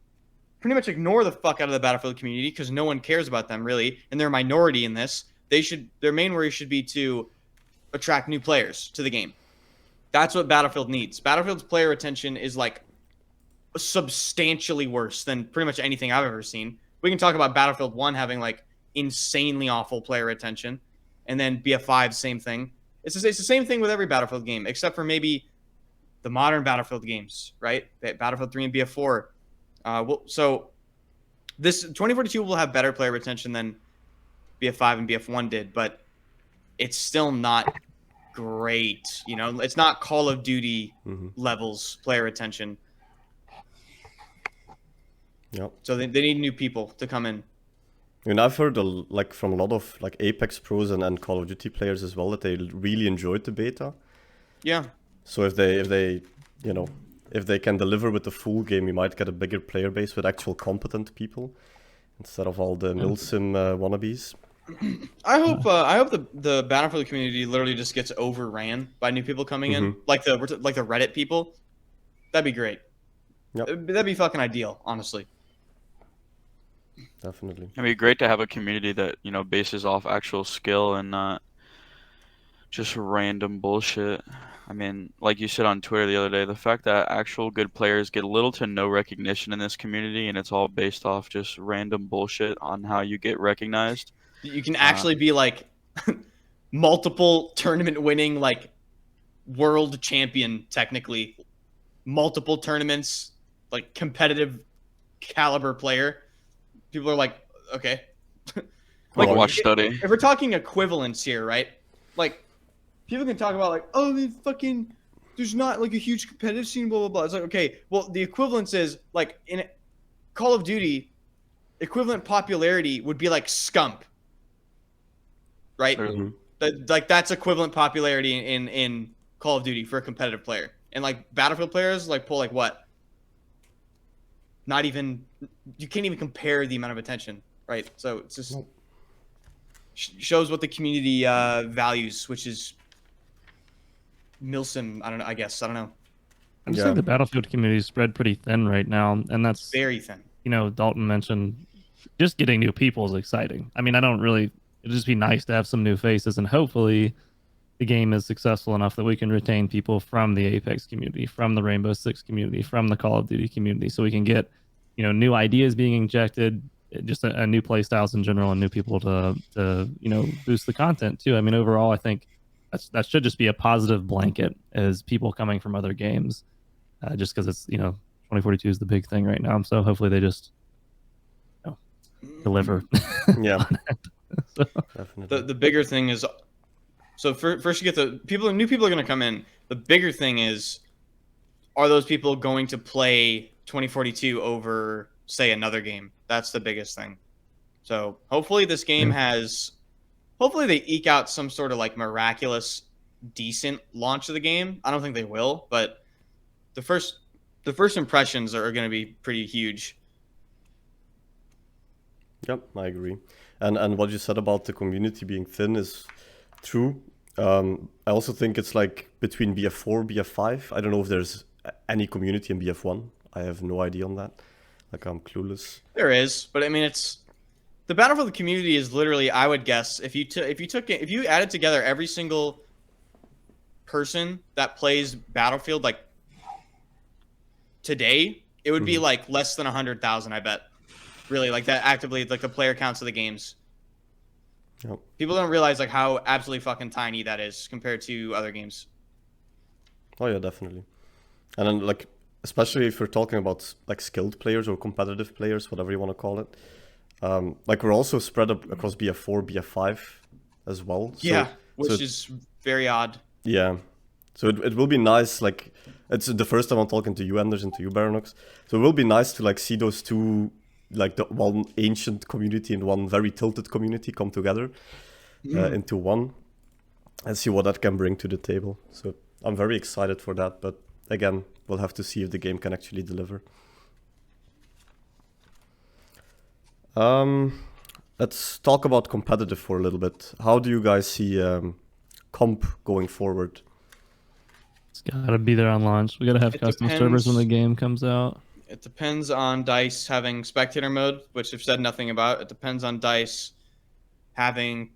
pretty much ignore the fuck out of the Battlefield community, because no one cares about them really, and they're a minority in this. Their main worry should be to attract new players to the game. That's what Battlefield needs. Battlefield's player retention is like substantially worse than pretty much anything I've ever seen. We can talk about Battlefield 1 having like insanely awful player retention, and then BF5 same thing. It's the same thing with every Battlefield game, except for maybe the modern Battlefield games, right? Battlefield 3 and BF4. So this 2042 will have better player retention than BF5 and BF1 did, but it's still not great. You know, it's not Call of Duty levels player retention. Yep. So they need new people to come in. I mean, I've heard like from a lot of like Apex pros and Call of Duty players as well that they really enjoyed the beta. Yeah. So if they you know, if they can deliver with the full game, you might get a bigger player base with actual competent people instead of all the milsim wannabes. I hope the Battlefield community literally just gets overran by new people coming in, like the Reddit people. That'd be great. Yep. That'd be fucking ideal, honestly. Definitely. It'd be great to have a community that, you know, bases off actual skill and not just random bullshit. I mean, like you said on Twitter the other day, the fact that actual good players get little to no recognition in this community, and it's all based off just random bullshit on how you get recognized. You can actually be like multiple tournament winning, like world champion, technically. Multiple tournaments, like competitive caliber player. People are like, okay. Like watch study. If we're talking equivalence here, right? Like, people can talk about like, oh, there's not like a huge competitive scene, blah, blah, blah. It's like, okay, well, the equivalence is like in Call of Duty, equivalent popularity would be like Scump, right? Like that's equivalent popularity in Call of Duty for a competitive player. And like Battlefield players like pull like what? Not even, you can't even compare the amount of attention, right? So it's just shows what the community values, which is milsim. I don't know. I know. I'm just saying the Battlefield community is spread pretty thin right now, and that's very thin. You know, Dalton mentioned just getting new people is exciting. I mean, it'd just be nice to have some new faces, and hopefully the game is successful enough that we can retain people from the Apex community, from the Rainbow Six community, from the Call of Duty community, so we can get, you know, new ideas being injected, just a new play styles in general, and new people to you know, boost the content too. I mean, overall, I think that should just be a positive blanket as people coming from other games, just because it's, you know, 2042 is the big thing right now. So hopefully they just, you know, deliver. Yeah. So, definitely. The bigger thing is, so first you get new people are going to come in. The bigger thing is, are those people going to play 2042 over, say, another game? That's the biggest thing. So hopefully this game hopefully they eke out some sort of like miraculous, decent launch of the game. I don't think they will, but the first impressions are going to be pretty huge. Yep, I agree. And what you said about the community being thin is true. I also think it's like between BF4, BF5. I don't know if there's any community in BF1. I have no idea on that. Like, I'm clueless. There is, but I mean, it's the Battlefield community is literally, I would guess, if you added together every single person that plays Battlefield like today, it would be like less than 100,000, I bet. Really, like that actively, like the player counts of the games. Yep. People don't realize like how absolutely fucking tiny that is compared to other games. Oh yeah, definitely. And then like, especially if we're talking about like skilled players or competitive players, whatever you want to call it. Like we're also spread up across BF4, BF5 as well. Yeah, which is very odd. Yeah. So it will be nice, like, it's the first time I'm talking to you, Anders, and to you, Baronox. So it will be nice to like see those two, like the one ancient community and one very tilted community come together into one and see what that can bring to the table. So I'm very excited for that, but again, we'll have to see if the game can actually deliver. Let's talk about competitive for a little bit. How do you guys see comp going forward? it's gotta be there on launch. We gotta have custom servers when the game comes out. It depends on DICE having spectator mode, which I've said nothing about. It depends on DICE having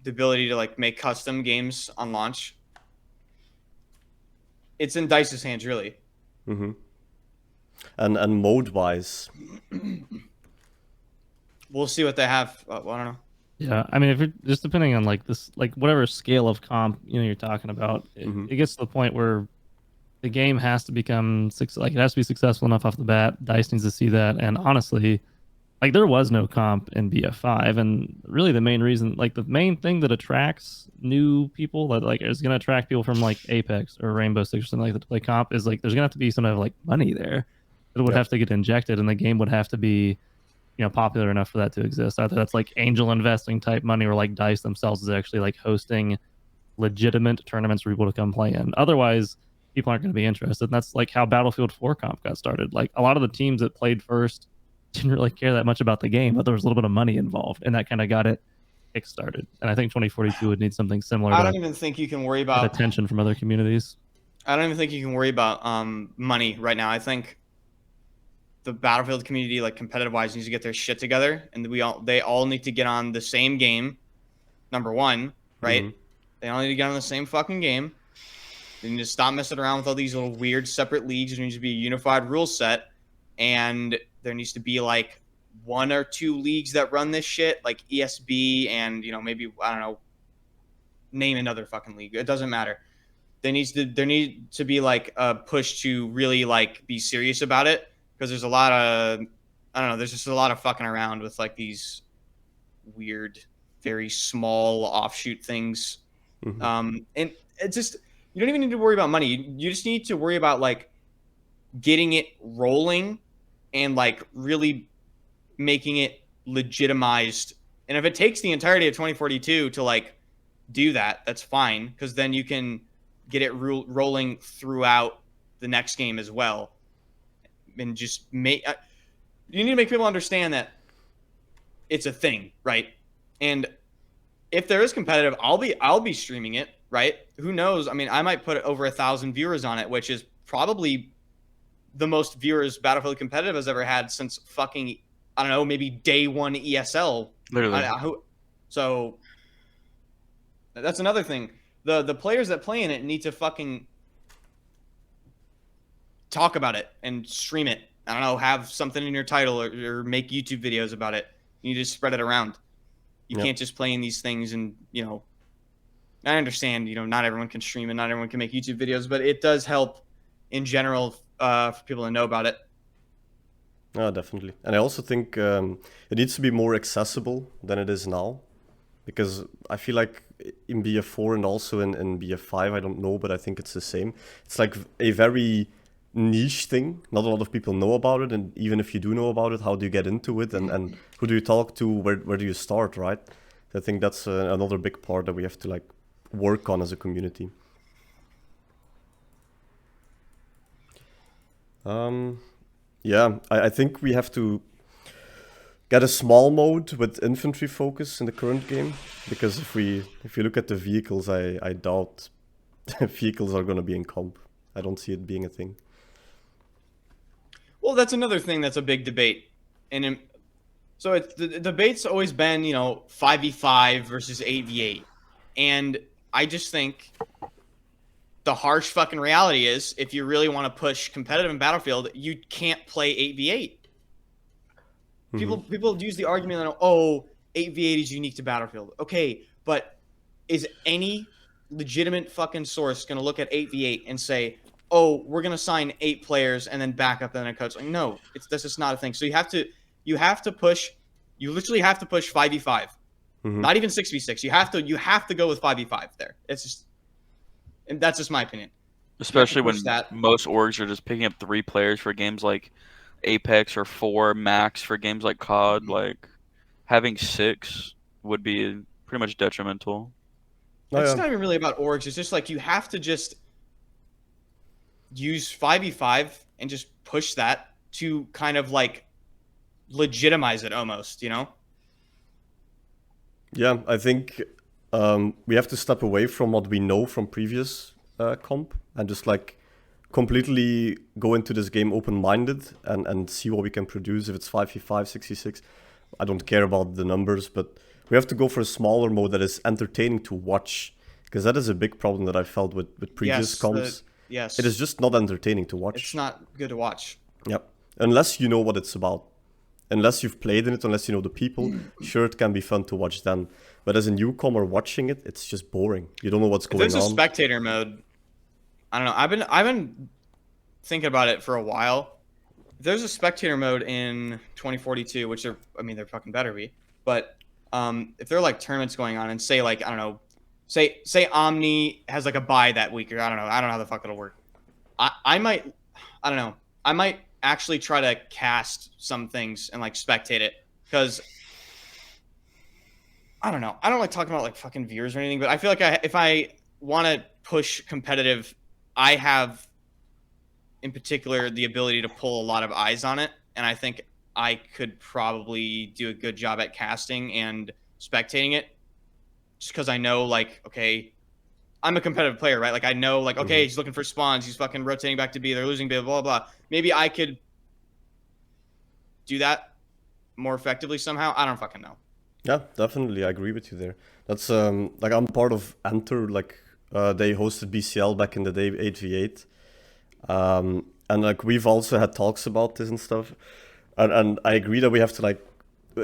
the ability to like make custom games on launch. It's in DICE's hands, really. Mm-hmm. And mode-wise, we'll see what they have. I don't know. Yeah, I mean, if you're just depending on like this, like whatever scale of comp, you know, you're talking about, it gets to the point where the game has to become like it has to be successful enough off the bat. DICE needs to see that, and honestly, like there was no comp in BF5, and really the main reason, like the main thing that attracts new people, that like is going to attract people from like Apex or Rainbow Six or something like that to play comp, is like there's going to have to be some kind of like money there that would Yep. have to get injected, and the game would have to be, you know, popular enough for that to exist. Either that's like angel investing type money, or like DICE themselves is actually like hosting legitimate tournaments for people to come play in. Otherwise, people aren't going to be interested. And that's like how Battlefield 4 comp got started. Like a lot of the teams that played first didn't really care that much about the game, but there was a little bit of money involved, and that kind of got it kickstarted. And I think 2042 would need something similar I to don't even think you can worry get about. attention from other communities. I don't even think you can worry about money right now. I think the Battlefield community, like competitive wise, needs to get their shit together, and they all need to get on the same game. Number one, right? Mhm. They all need to get on the same fucking game. They need to stop messing around with all these little weird separate leagues. There needs to be a unified rule set, and there needs to be like 1 or 2 leagues that run this shit, like ESB and maybe I don't know, name another fucking league. It doesn't matter. There need to be like a push to really like be serious about it, because there's a lot of there's just a lot of fucking around with like these weird, very small offshoot things. Mhm. And it's just, you don't even need to worry about money. You just need to worry about like getting it rolling and like really making it legitimized. And if it takes the entirety of 2042 to like do that, that's fine, because then you can get it rolling throughout the next game as well. And just you need to make people understand that it's a thing, right? And if there is competitive, I'll be streaming it, right? Who knows? I mean, I might put over 1,000 viewers on it, which is probably the most viewers Battlefield competitive has ever had since fucking, I don't know, maybe day one ESL. Literally. So that's another thing. The players that play in it need to fucking talk about it and stream it. I don't know, have something in your title, or make YouTube videos about it. You need to spread it around. You Yep. can't just play in these things and, I understand, not everyone can stream and not everyone can make YouTube videos, but it does help in general for people to know about it. Oh, definitely. And I also think it needs to be more accessible than it is now, because I feel like in BF4 and also in BF5, I don't know, but I think it's the same. It's like a very niche thing. Not a lot of people know about it, and even if you do know about it, how do you get into it, and who do you talk to? Where do you start, right? I think that's another big part that we have to like work on as a community. Yeah, I think we have to get a small mode with infantry focus in the current game, because if you look at the vehicles, I doubt vehicles are going to be in comp. I don't see it being a thing. Well, that's another thing that's a big debate. And so the debate's always been, 5v5 versus 8v8. And I just think the harsh fucking reality is, if you really want to push competitive in Battlefield, you can't play 8v8. People use the argument that, 8v8 is unique to Battlefield. Okay, but is any legitimate fucking source going to look at 8v8 and say, we're going to sign 8 players and then back up and then a coach? Like, no, that's just not a thing. So you literally have to push 5v5. Not even 6v6. You have to go with 5v5 there. And that's just my opinion. Especially when most orgs are just picking up 3 players for games like Apex, or 4 max for games like COD. Like, having 6 would be pretty much detrimental. It's not even really about orgs. It's just like you have to just use 5v5 and just push that to kind of like legitimize it almost, Yeah, I think we have to step away from what we know from previous comp and just like completely go into this game open-minded and see what we can produce. If it's 5v5, 6v6, I don't care about the numbers, but we have to go for a smaller mode that is entertaining to watch, because that is a big problem that I felt with previous comps. Yes. It is just not entertaining to watch. It's not good to watch. Yep. Unless you know what it's about. Unless you've played in it, unless you know the people, sure, it can be fun to watch then. But as a newcomer watching it, it's just boring. You don't know what's going on. There's a spectator mode. I don't know. I've been thinking about it for a while. There's a spectator mode in 2042, which they're fucking better be. But if there are like tournaments going on, and say like I don't know, say Omni has like a bye that week, or I don't know how the fuck it'll work. I might, I don't know, I might actually try to cast some things and like spectate it, because I don't know. I don't like talking about like fucking viewers or anything, but I feel like if I want to push competitive, I have in particular the ability to pull a lot of eyes on it, and I think I could probably do a good job at casting and spectating it, just because I know like, okay, I'm a competitive player, right? Like I know like, okay, he's looking for spawns, he's fucking rotating back to B, they're losing B, blah blah blah. Maybe I could do that more effectively somehow. I don't fucking know. Yeah, definitely. I agree with you there. That's like I'm part of Enter. Like they hosted BCL back in the day, 8v8, and like we've also had talks about this and stuff. And I agree that we have to like.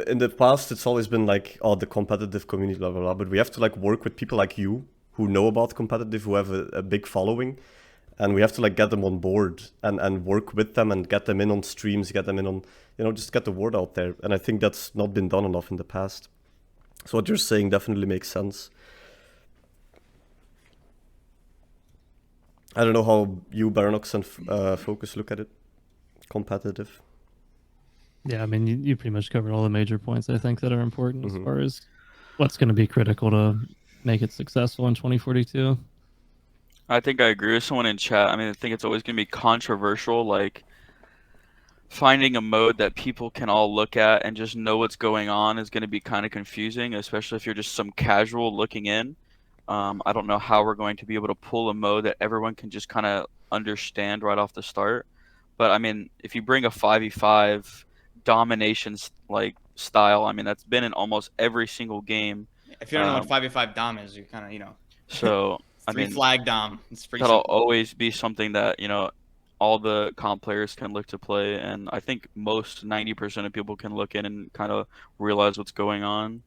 In the past, it's always been like, oh, the competitive community, blah blah blah. But we have to like work with people like you who know about competitive, who have a big following, and we have to like get them on board and work with them and get them in on streams, get them in on, just get the word out there. And I think that's not been done enough in the past. So what you're saying definitely makes sense. I don't know how you, Baronox, and Focus look at it. Competitive. Yeah, I mean, you pretty much covered all the major points I think that are important as far as what's going to be critical to make it successful in 2042. I think I agree with someone in chat. I mean, I think it's always going to be controversial, like finding a mode that people can all look at and just know what's going on is going to be kind of confusing, especially if you're just some casual looking in. I don't know how we're going to be able to pull a mode that everyone can just kind of understand right off the start. But I mean, if you bring a 5v5 domination like style, I mean, that's been in almost every single game. If you don't know what 5v5 dom is, you kind of, So I three mean, flag dom. It's pretty that'll simple. always be something that all the comp players can look to play, and I think most 90% of people can look in and kind of realize what's going on.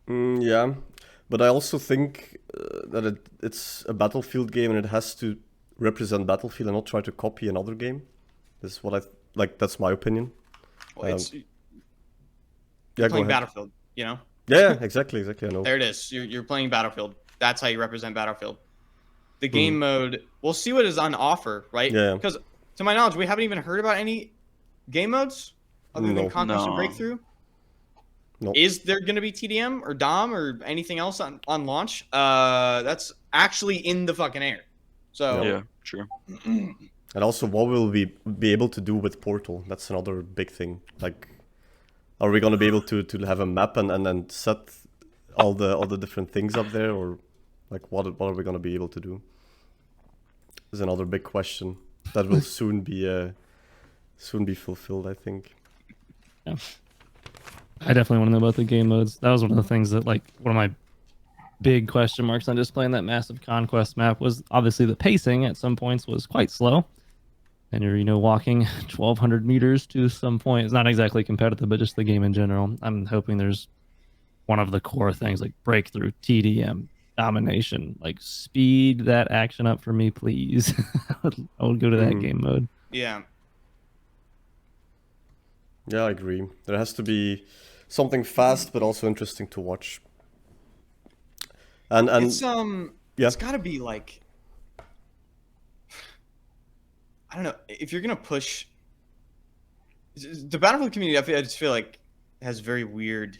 Yeah, but I also think that it's a Battlefield game and it has to represent Battlefield and not try to copy another game. This is what I like. That's my opinion. Well, it's Yeah, you're go playing ahead. Battlefield, Yeah, exactly. I know. There it is. You're playing Battlefield. That's how you represent Battlefield. The game mode, we'll see what is on offer, right? Yeah. Because to my knowledge, we haven't even heard about any game modes other than No. Conquest and No. Breakthrough. No. Is there going to be TDM or DOM or anything else on launch? That's actually in the fucking air. So Yeah, true. And also, what will we be able to do with Portal? That's another big thing. Like, are we gonna be able to have a map and set all the different things up there, or like what are we gonna be able to do? Is another big question that will soon be fulfilled, I think. Yeah. I definitely want to know about the game modes. That was one of the things that, like, one of my big question marks on just playing that massive conquest map was obviously the pacing at some points was quite slow. And you're, walking 1,200 meters to some point. It's not exactly competitive, but just the game in general. I'm hoping there's one of the core things like breakthrough, TDM, domination, like speed that action up for me, please. I would go to that game mode. yeah. Yeah, I agree. There has to be something fast but also interesting to watch. And It's yeah. it's got to be like, I don't know, if you're gonna push the Battlefield community. I just feel like has very weird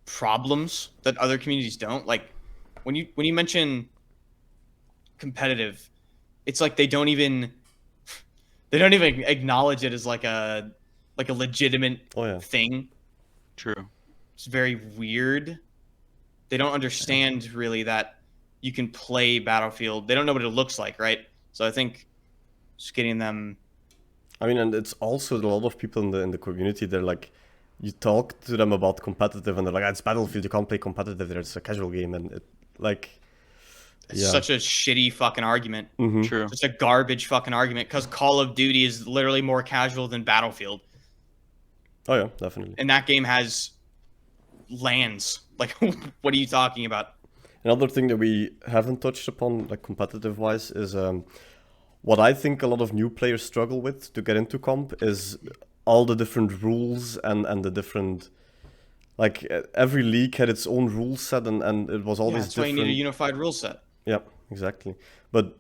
problems that other communities don't. Like when you mention competitive, it's like they don't even acknowledge it as like a legitimate thing. True. It's very weird. They don't understand really that you can play Battlefield. They don't know what it looks like, right? So I think just getting them. I mean, and it's also a lot of people in the community. They're like, you talk to them about competitive, and they're like, it's Battlefield. You can't play competitive there. It's a casual game, and It's such a shitty fucking argument. True. It's a garbage fucking argument because Call of Duty is literally more casual than Battlefield. Oh yeah, definitely. And that game has lands. Like, what are you talking about? Another thing that we haven't touched upon, like competitive-wise, is what I think a lot of new players struggle with to get into comp is all the different rules and the different... Like, every league had its own rule set, and it was always that's why you different. need a unified rule set. Yeah, exactly. But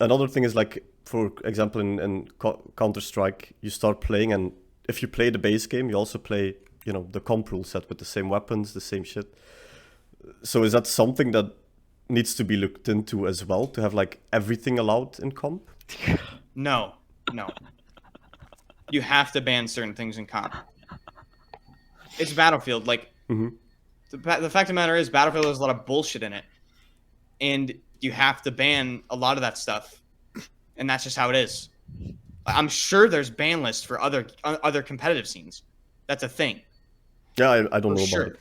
another thing is, like, for example, in Counter-Strike, you start playing, and if you play the base game, you also play, you know, the comp rule set with the same weapons, the same shit. So is that something that needs to be looked into as well, to have, like, everything allowed in comp? No. You have to ban certain things in comp. It's Battlefield. Like, the fact of the matter is, Battlefield has a lot of bullshit in it. And you have to ban a lot of that stuff. And that's just how it is. I'm sure there's ban lists for other competitive scenes. That's a thing. Yeah, I don't know sure. about it.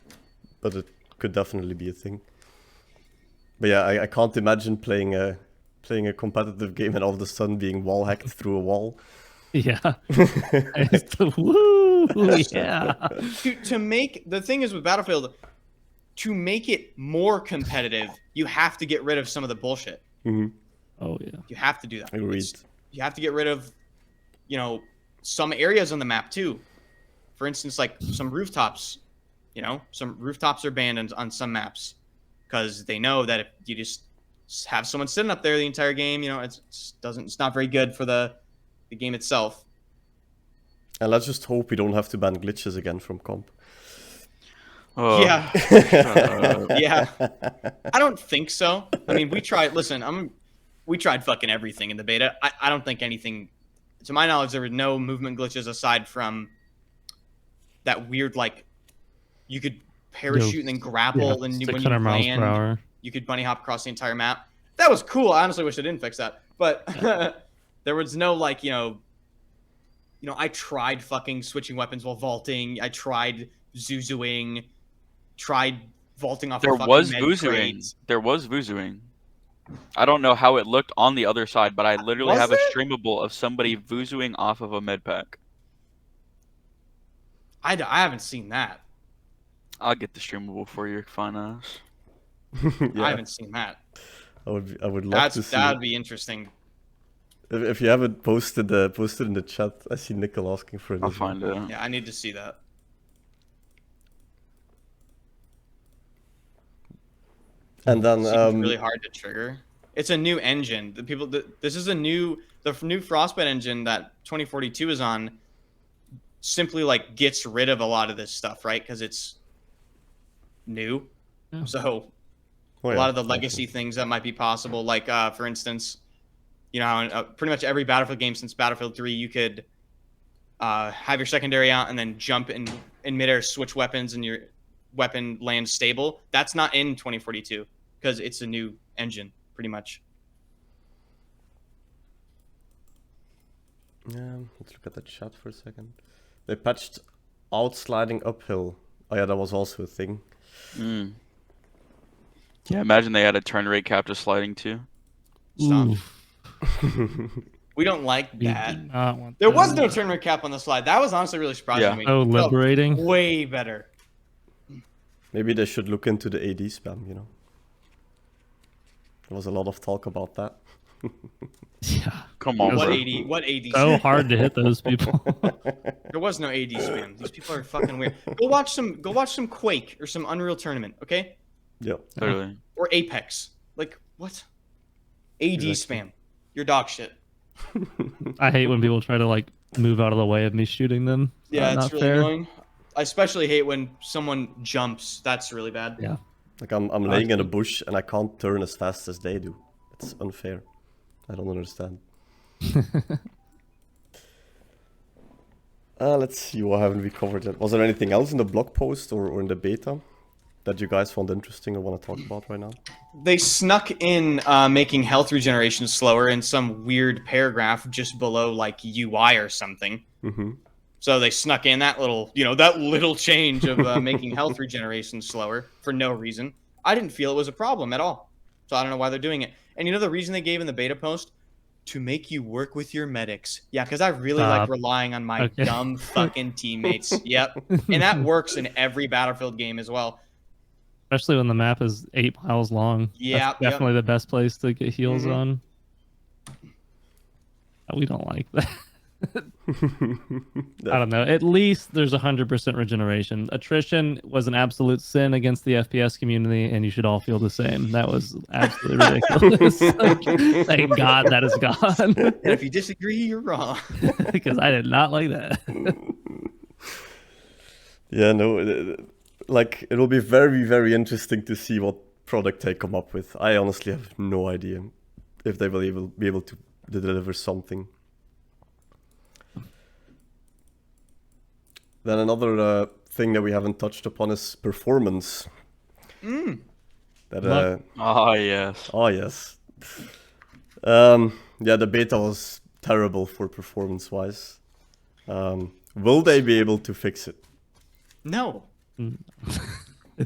But it could definitely be a thing. But yeah, I can't imagine playing a competitive game and all of a sudden being wall hacked through a wall. Yeah. Woo! Yeah. To make the thing is with Battlefield, to make it more competitive, you have to get rid of some of the bullshit. Oh yeah. You have to do that. Agreed. You have to get rid of, you know, some areas on the map too. For instance, like some rooftops. You know, some rooftops are banned on some maps because they know that if you just have someone sitting up there the entire game, you know, it's not very good for the game itself. And let's just hope we don't have to ban glitches again from comp. Oh, Yeah. Yeah. I don't think so. I mean, we tried. Listen, we tried fucking everything in the beta. I don't think anything. To my knowledge, there were no movement glitches aside from that weird, like, you could parachute and then grapple, and when you 600 miles per land, hour. you could bunny hop across the entire map. That was cool. I honestly wish I didn't fix that, but there was no, like, you know, I tried fucking switching weapons while vaulting. I tried Zuzuing, tried vaulting off. there a fucking was med vuzuing. crate. There was vuzuing. I don't know how it looked on the other side, but I literally Was have there? a streamable of somebody vuzuing off of a med pack. I haven't seen that. I'll get the streamable for your fine ass. Yeah, I haven't seen that. I would love to see That'd it. be interesting. If you haven't posted in the chat, I see Nickel asking for it. I'll as well. find it. Yeah, I need to see that. And then Seems really hard to trigger. It's a new engine. This is the new Frostbite engine that 2042 is on. Simply, like, gets rid of a lot of this stuff, right? Because it's new. Yeah. So Oh, a yeah, lot of the definitely. legacy things that might be possible, like for instance, you know, in pretty much every Battlefield game since Battlefield 3, you could have your secondary out and then jump in midair, switch weapons, and your weapon lands stable. That's not in 2042 because it's a new engine, pretty much. Yeah, let's look at the chat for a second. They patched out sliding uphill. Oh yeah, that was also a thing. Mm. Yeah, imagine they had a turn rate cap to sliding too. Stop. Ooh, We don't like we that. do not want There that. was no turn rate cap on the slide. That was honestly really surprising Yeah. to me. So It felt liberating. way better. Maybe they should look into the AD spam, you know. There was a lot of talk about that. Yeah. Come on, What bro. 80? What 80? So hard to hit those people. There was no AD spam. These people are fucking weird. Go watch some Quake or some Unreal Tournament, okay? Yeah. Literally. Or Apex. Like, what? AD Exactly. spam. You're dog shit. I hate when people try to, like, move out of the way of me shooting them. Yeah, Not it's really fair. annoying. I especially hate when someone jumps. That's really bad. Yeah. Like I'm laying in a bush and I can't turn as fast as they do. It's unfair. I don't understand. Let's see, what haven't we covered yet? Was there anything else in the blog post or in the beta that you guys found interesting or want to talk about right now? They snuck in making health regeneration slower in some weird paragraph just below, like, UI or something. Mm-hmm. So they snuck in that little change of making health regeneration slower for no reason. I didn't feel it was a problem at all. So I don't know why they're doing it. And you know the reason they gave in the beta post? To make you work with your medics. Yeah, because I really like relying on my Okay. dumb fucking teammates. Yep. And that works in every Battlefield game as well. especially when the map is 8 miles long. Yeah, That's definitely the best place to get heals Mhm. on. We don't like that. I don't know. At least there's 100% regeneration. Attrition was an absolute sin against the FPS community, and you should all feel the same. That was absolutely ridiculous. Like, thank God that is gone. And if you disagree, you're wrong. Because I did not like that. Yeah, no, like it will be very, very interesting to see what product they come up with. I honestly have no idea if they will be able to deliver something. Then another thing that we haven't touched upon is performance. That Oh yes. oh yes, yeah, the beta was terrible for performance-wise. Will they be able to fix it? No.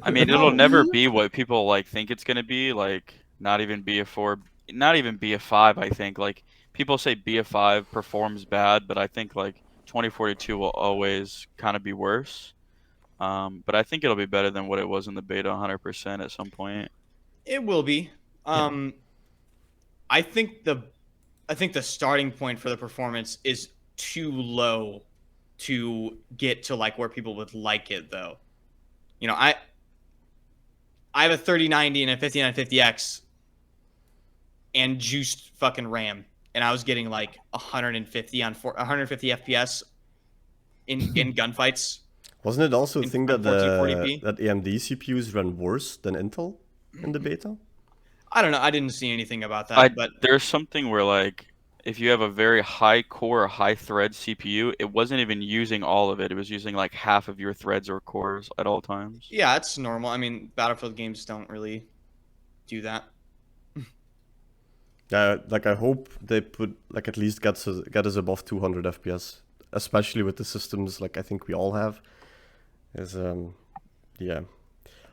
I mean, it'll never be what people like think it's gonna be. Like, not even BF4, not even BF5. I think like people say BF5 performs bad, but I think like 2042 will always kind of be worse. But I think it'll be better than what it was in the beta 100% at some point. It will be. I think the starting point for the performance is too low to get to like where people would like it though. You know, I have a 3090 and a 5950X and juiced fucking RAM, and I was getting like 150 FPS in gunfights. Wasn't it also a In thing that 1440p? that AMD CPUs run worse than Intel in the beta? I don't know. I didn't see anything about that, but There's something where like if you have a very high core or high thread CPU, it wasn't even using all of it. It was using like half of your threads or cores at all times. yeah, it's normal. I mean, Battlefield games don't really do that. Yeah, like I hope they put like at least get us above 200 FPS, especially with the systems like I think we all have. Is yeah,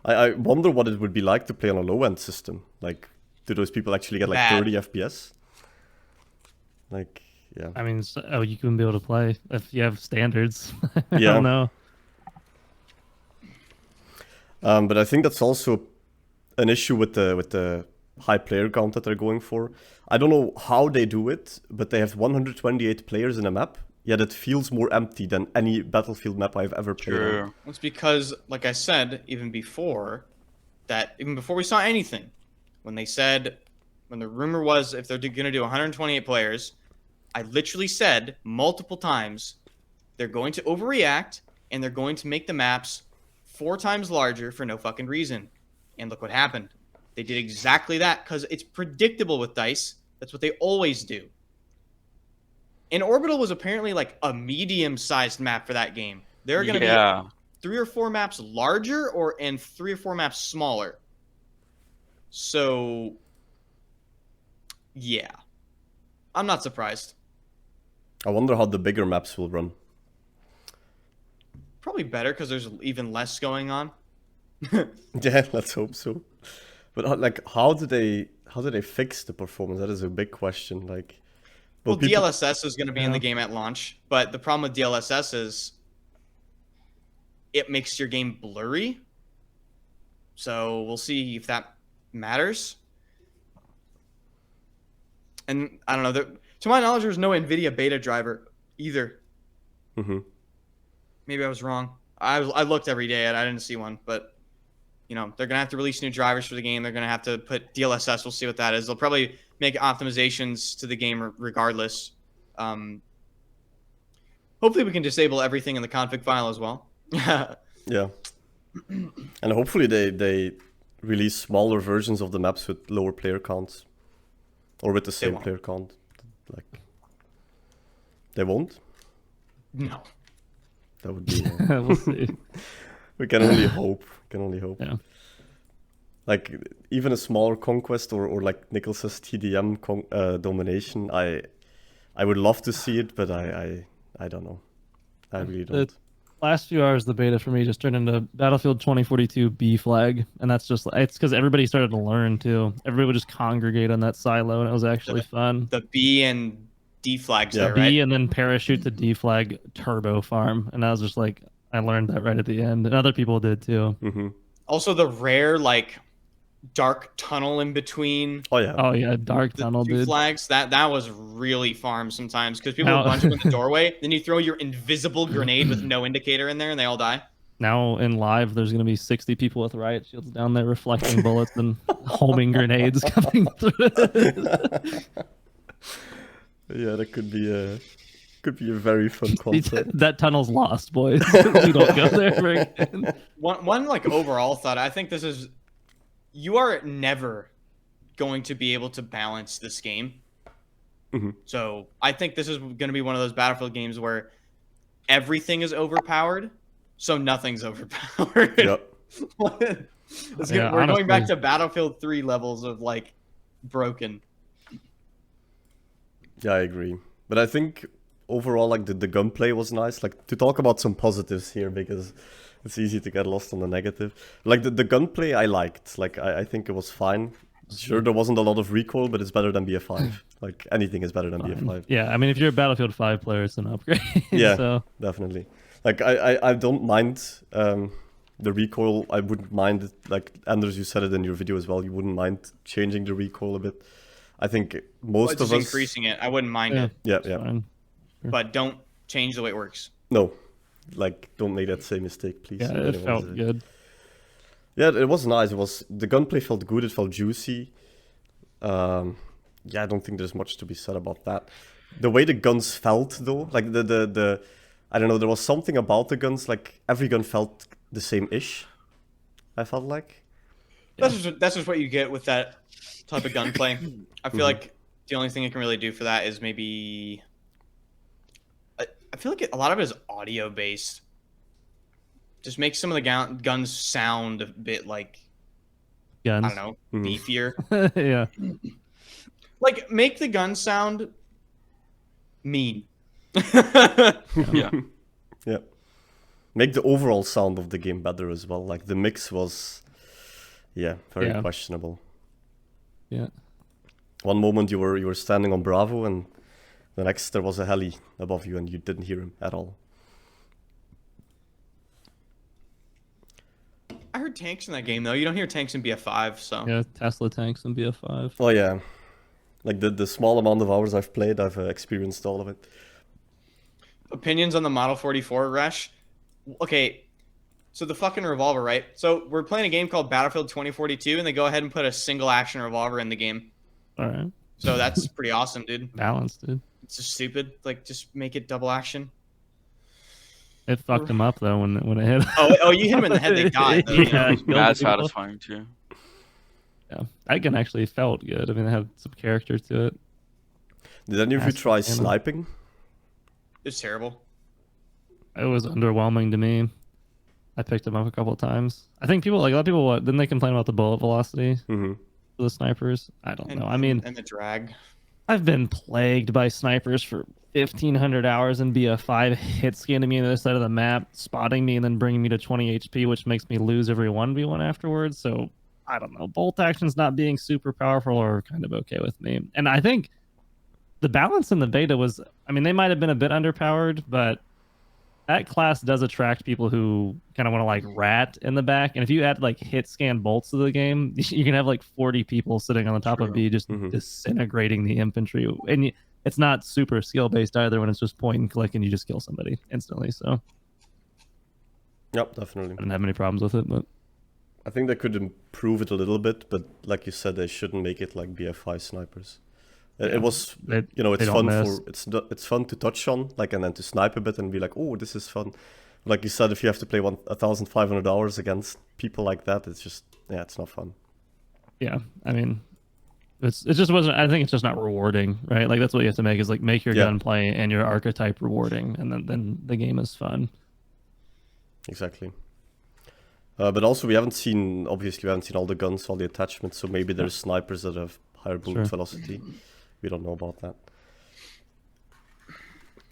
I wonder what it would be like to play on a low end system. Like, do those people actually get like Bad. 30 FPS? Like, yeah, I mean, you can be able to play if you have standards. I Yeah. don't know. But I think that's also an issue with the high player count that they're going for. I don't know how they do it, but they have 128 players in a map, yet it feels more empty than any Battlefield map I've ever played on. True. It's because, like I said, even before we saw anything, when the rumor was if they're going to do 128 players, I literally said multiple times they're going to overreact and they're going to make the maps 4 times larger for no fucking reason. And look what happened. They did exactly that because it's predictable with DICE. That's what they always do. And Orbital was apparently like a medium-sized map for that game. There are going to be 3 or 4 maps larger and 3 or 4 maps smaller. So, yeah. I'm not surprised. I wonder how the bigger maps will run. Probably better because there's even less going on. Yeah, let's hope so. But like, how do they fix the performance? That is a big question. Like, Well, people- DLSS is going to be in the game at launch, but the problem with DLSS is it makes your game blurry. So we'll see if that matters. And I don't know. To my knowledge, there's no NVIDIA beta driver either. Mhm. Maybe I was wrong. I looked every day and I didn't see one, but you know, they're going to have to release new drivers for the game. They're going to have to put DLSS. We'll see what that is. They'll probably make optimizations to the game regardless. Hopefully we can disable everything in the config file as well. Yeah. And hopefully they release smaller versions of the maps with lower player counts. Or with the same won't. player count. Like, they won't? No. That would be... We'll see. we can only hope. Yeah. Like, even a smaller conquest or like Nickel says TDM domination, I would love to see it, but I don't know. I really don't. Last few hours, the beta for me just turned into Battlefield 2042 B flag, and that's just it's because everybody started to learn too. Everybody would just congregate on that silo, and it was actually fun. The B and D flags Yeah. there, B right? and then parachute to D flag turbo farm, and I was just like, I learned that right at the end, and other people did too. Mm-hmm. Also, the rare like dark tunnel in between Oh yeah. Oh yeah, Dark the Tunnel, two dude. flags, that was really farm sometimes because people Now- would bunch up in the doorway, then you throw your invisible grenade with no indicator in there, and they all die. Now in live, there's gonna be 60 people with riot shields down there, reflecting bullets and homing grenades coming through. Yeah, that could be a very fun concept. That tunnel's lost, boys. We don't go there ever again. One like overall thought, I think you are never going to be able to balance this game. Mhm. So I think this is going to be one of those Battlefield games where everything is overpowered, so nothing's overpowered. Yep. Yeah, we're going back honestly. to Battlefield 3 levels of like broken. Yeah, I agree. But I think overall, like the gunplay was nice. Like to talk about some positives here because it's easy to get lost on the negative. Like the gunplay, I liked. Like I think it was fine. Sure, there wasn't a lot of recoil, but it's better than BF5. Like anything is better than Fine. BF5. Yeah, I mean, if you're a Battlefield 5 player, it's an upgrade. Yeah. So Definitely. Like I don't mind the recoil. I wouldn't mind it. Like Anders, you said it in your video as well. You wouldn't mind changing the recoil a bit. I think most Just of us increasing it, I wouldn't mind yeah, it, Yeah, it's yeah. fine. but don't change the way it works. No. Like don't make that same mistake, please. Yeah, if it anyone felt is- good. Yeah, it was nice. The gunplay felt good. It felt juicy. Yeah, I don't think there's much to be said about that. The way the guns felt, though, like the I don't know, there was something about the guns. Like every gun felt the same-ish. I felt like. That's just what you get with that type of gunplay. I feel like the only thing it can really do for that is maybe. I feel like a lot of it is audio based. Just make some of the guns sound a bit like Guns. I don't know, beefier. Yeah. Like make the gun sound mean. Yeah. Yeah. Make the overall sound of the game better as well. Like the mix was, yeah, very Yeah. questionable. Yeah. One moment you were standing on Bravo, and the next there was a heli above you, and you didn't hear him at all. I heard tanks in that game though. You don't hear tanks in BF5, so Yeah, Tesla tanks and BF5. Oh yeah, like the small amount of hours I've played, I've experienced all of it. opinions on the Model 44 rush. Okay, so the fucking revolver, right? So we're playing a game called Battlefield 2042, and they go ahead and put a single action revolver in the game. All right. So that's pretty awesome, dude. Balanced, dude. It's just stupid. Like, just make it double action. It fucked him up though when it hit. Oh, you hit him in the head, they died. Though, you know? Yeah, killed Mad people. satisfying too. Yeah, that gun actually felt good. I mean, it had some character to it. Did any of you That's try the camera. sniping? It's terrible. It was underwhelming to me. I picked him up a couple of times. I think people, like a lot of people, didn't they complain about the bullet velocity Mm-hmm. for the snipers? I don't know. I mean, and the drag. I've been plagued by snipers for 1,500 hours and BF5 hit scanning me on the other side of the map, spotting me, and then bringing me to 20 HP, which makes me lose every 1v1 afterwards. So, I don't know. Bolt actions not being super powerful are kind of okay with me. And I think the balance in the beta was, I mean, they might have been a bit underpowered, but that class does attract people who kind of want to like rat in the back. And if you add like hit scan bolts to the game, you can have like 40 people sitting on the top of True. B just Mhm. disintegrating the infantry. And it's not super skill based either when it's just point and click and you just kill somebody instantly. So Yep, definitely. I didn't have many problems with it, but I think they could improve it a little bit, but like you said, they shouldn't make it like BF5 snipers. It was, they- you know, it's they fun don't miss. it's fun to touch on, like, and then to snipe a bit and be like, oh, this is fun. Like you said, if you have to play 1,500 hours against people like that, it's just, yeah, it's not fun. yeah, I mean, it just wasn't. I think it's just not rewarding, right? Like that's what you have to make is like make your Yeah. gunplay and your archetype rewarding, and then the game is fun. Exactly. But also, obviously, we haven't seen all the guns, all the attachments, so maybe there's snipers that have higher bullet Sure. velocity. We don't know about that.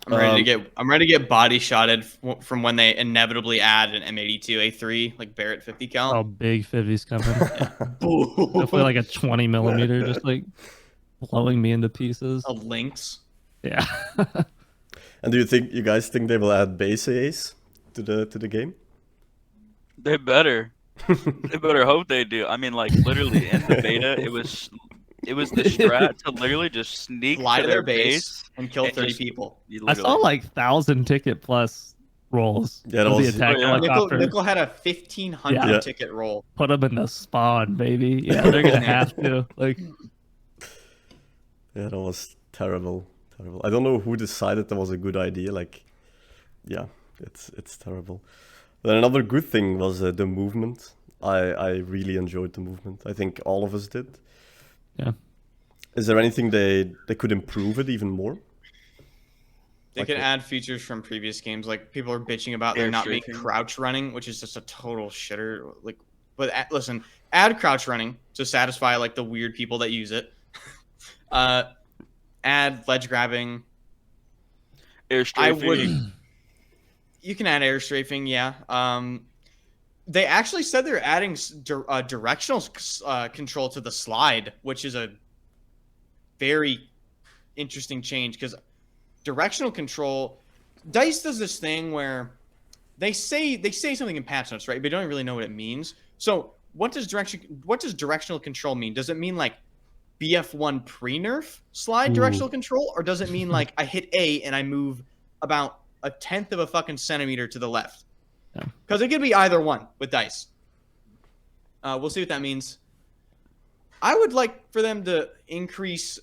I'm ready to get body shotted from when they inevitably add an M82 A3 like Barrett 50 cal. Oh, big 50s coming. Boom. Hopefully, like a 20 millimeter, just like blowing me into pieces. A Lynx. Yeah. And do you guys think they will add base AAs to the game? They better. They better hope they do. I mean, like literally in the beta, it was the strat to literally just sneak Fly to to their their base base and kill and 30 just people. I saw literally. like 1,000 ticket plus rolls Yeah, that of the was- attack Oh, yeah. helicopter. Nickel had a 1,500 Yeah. ticket roll. Put them in the spawn, baby. Yeah, they're gonna have to. Like, Yeah, that was terrible. Terrible. I don't know who decided that was a good idea. Like, yeah, it's terrible. Then another good thing was the movement. I really enjoyed the movement. I think all of us did. yeah. Is there anything they could improve it even more? They Like could what? add features from previous games. Like people are bitching about there Air not being strafing. crouch running, which is just a total shitter. Like, but listen, add crouch running to satisfy like the weird people that use it. Add ledge grabbing. Air I strafing. would. You can add air strafing, yeah. They actually said they're adding directional control to the slide, which is a very interesting change because directional control, Dice does this thing where they say something in patch notes, right? But they don't really know what it means. So what does directional control mean? Does it mean like BF1 pre-nerf slide Ooh. directional control, or does it mean like I hit A and I move about a tenth of a fucking centimeter to the left? Yeah. Because it could be either one with Dice. We'll see what that means. I would like for them to increase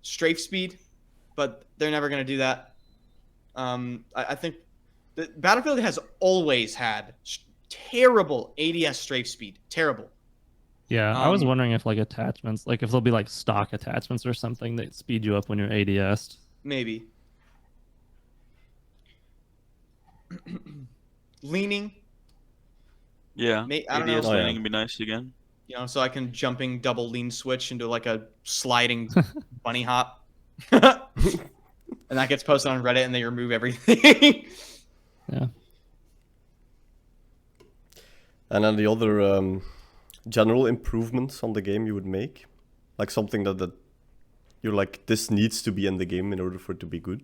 strafe speed, but they're never going to do that. I think the Battlefield has always had terrible ADS strafe speed. Terrible. Yeah, I was wondering if like attachments, like if there'll be like stock attachments or something that speed you up when you're ADS. Maybe. Leaning, Yeah. I don't know. ADS Oh, yeah. landing would be nice again. you know, so I can jumping double lean switch into like a sliding bunny hop. And that gets posted on Reddit and they remove everything. Yeah. And then the other general improvements on the game you would make, like something that you're like, this needs to be in the game in order for it to be good.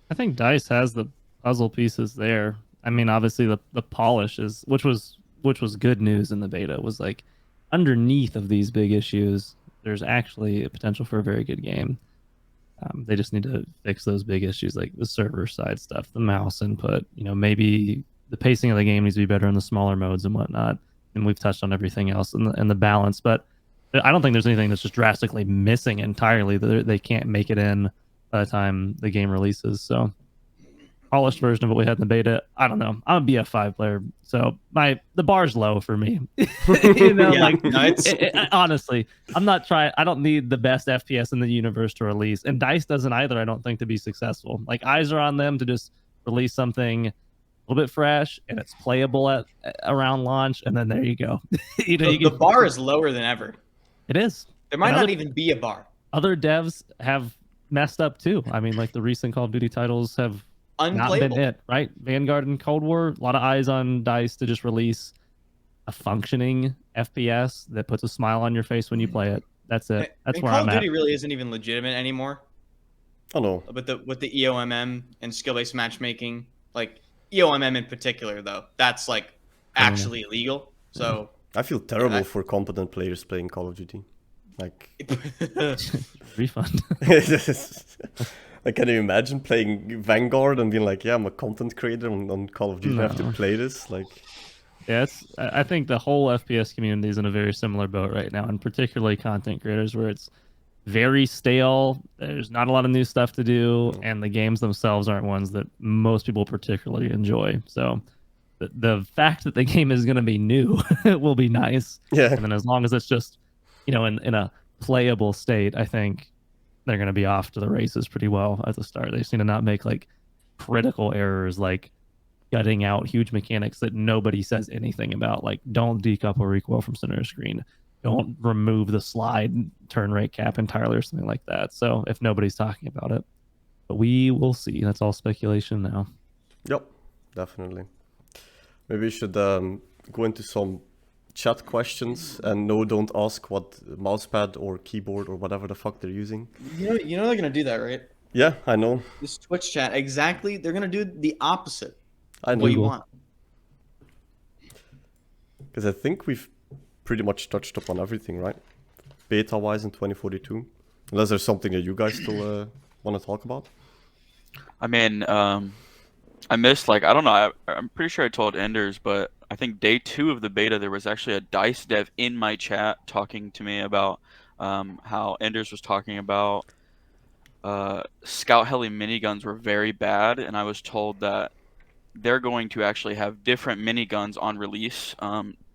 I think Dice has the puzzle pieces there. I mean, obviously the polish is, which was good news in the beta, was like underneath of these big issues, there's actually a potential for a very good game. They just need to fix those big issues like the server side stuff, the mouse input. You know, maybe the pacing of the game needs to be better in the smaller modes and whatnot. And we've touched on everything else in the balance, but I don't think there's anything that's just drastically missing entirely that they can't make it in by the time the game releases. So polished version of what we had in the beta, I don't know. I'm a BF5 player, so the bar's low for me. You know, Yeah, like no, honestly, I'm not trying. I don't need the best FPS in the universe to release, and Dice doesn't either. I don't think, to be successful. Like, eyes are on them to just release something a little bit fresh and it's playable around launch, and then there you go. You know, The bar is lower than ever. It is. There might And not other- even be a bar. Other devs have messed up too. I mean, like the recent Call of Duty titles have not been Unplayable. it, right? Vanguard and Cold War, a lot of eyes on Dice to just release a functioning FPS that puts a smile on your face when you play it. That's it. That's And where Call I'm of at. Duty really isn't even legitimate anymore. Oh no. With the EOMM and skill-based matchmaking, like EOMM in particular, though, that's like actually illegal. So I feel terrible I- for competent players playing Call of Duty. Like, Refund. like, can you imagine playing Vanguard and being like, yeah, I'm a content creator on Call of Duty, I have to No. play this? Like, Yeah, I think the whole FPS community is in a very similar boat right now, and particularly content creators, where it's very stale. There's not a lot of new stuff to do, and the games themselves aren't ones that most people particularly enjoy. So the fact that the game is going to be new will be nice. yeah. And then as long as it's just, you know, in a playable state, I think they're going to be off to the races pretty well at the start. They seem to not make like critical errors like gutting out huge mechanics that nobody says anything about, like don't decouple recoil from center of screen, don't remove the slide turn rate cap entirely or something like that. So if nobody's talking about it, but we will see. That's all speculation now. Yep, definitely. Maybe we should go into some chat questions, and no, don't ask what mousepad or keyboard or whatever the fuck they're using. you know they're gonna do that, right? Yeah, I know. This Twitch chat, exactly. They're gonna do the opposite. I Of know. what you Google. want. Because I think we've pretty much touched upon everything, right? Beta-wise in 2042. Unless there's something that you guys still want to talk about. I mean, I missed, like, I don't know, I'm pretty sure I told Enders, but I think day 2 of the beta, there was actually a DICE dev in my chat talking to me about how Enders was talking about Scout Heli miniguns were very bad, and I was told that they're going to actually have different miniguns on release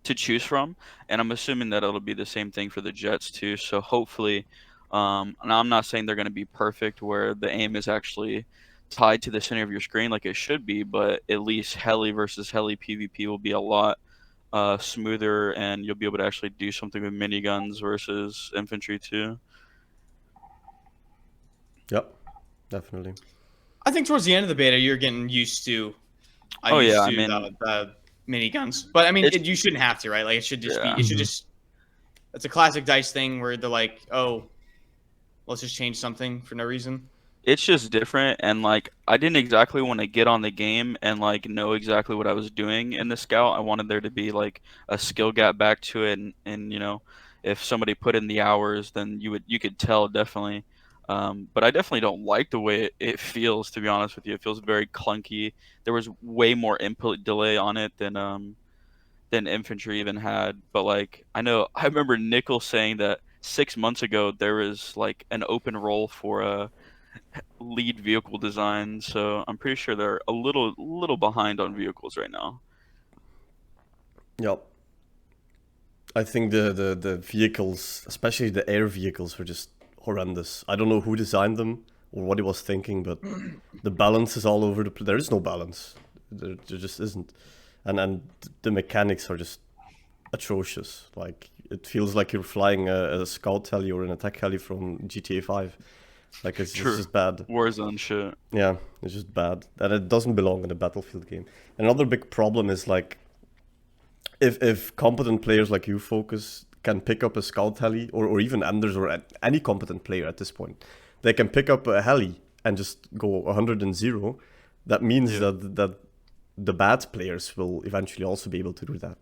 to choose from, and I'm assuming that it'll be the same thing for the jets too. So hopefully, and I'm not saying they're going to be perfect where the aim is actually tied to the center of your screen like it should be, but at least heli versus heli PvP will be a lot smoother, and you'll be able to actually do something with miniguns versus infantry too. Yep, definitely. I think towards the end of the beta, you're getting used to. Oh, yeah, I used to mean, the miniguns, but I mean, it's you shouldn't have to, right? Like, it should just yeah. be. It should just. It's a classic DICE thing where they're like, "Oh, let's just change something for no reason." It's just different, and like I didn't exactly want to get on the game and like know exactly what I was doing in the scout. I wanted there to be like a skill gap back to it, and you know, if somebody put in the hours, then you could tell definitely. But I definitely don't like the way it feels, to be honest with you. It feels very clunky. There was way more input delay on it than infantry even had. But like I remember Nickel saying that 6 months ago there was like an open role for a lead vehicle design, so I'm pretty sure they're a little behind on vehicles right now. Yep. I think the vehicles, especially the air vehicles, were just horrendous. I don't know who designed them or what he was thinking, but the balance is all over the place. There is no balance. There just isn't. And the mechanics are just atrocious. Like, it feels like you're flying a scout heli or an attack heli from GTA 5. Like, it's True. just bad. Warzone shit. Yeah, it's just bad. And it doesn't belong in a Battlefield game. Another big problem is, like, if competent players like you, Focus, can pick up a scout heli, or even Anders or any competent player at this point, they can pick up a heli and just go 100 and 0. That means Yeah. that the bad players will eventually also be able to do that.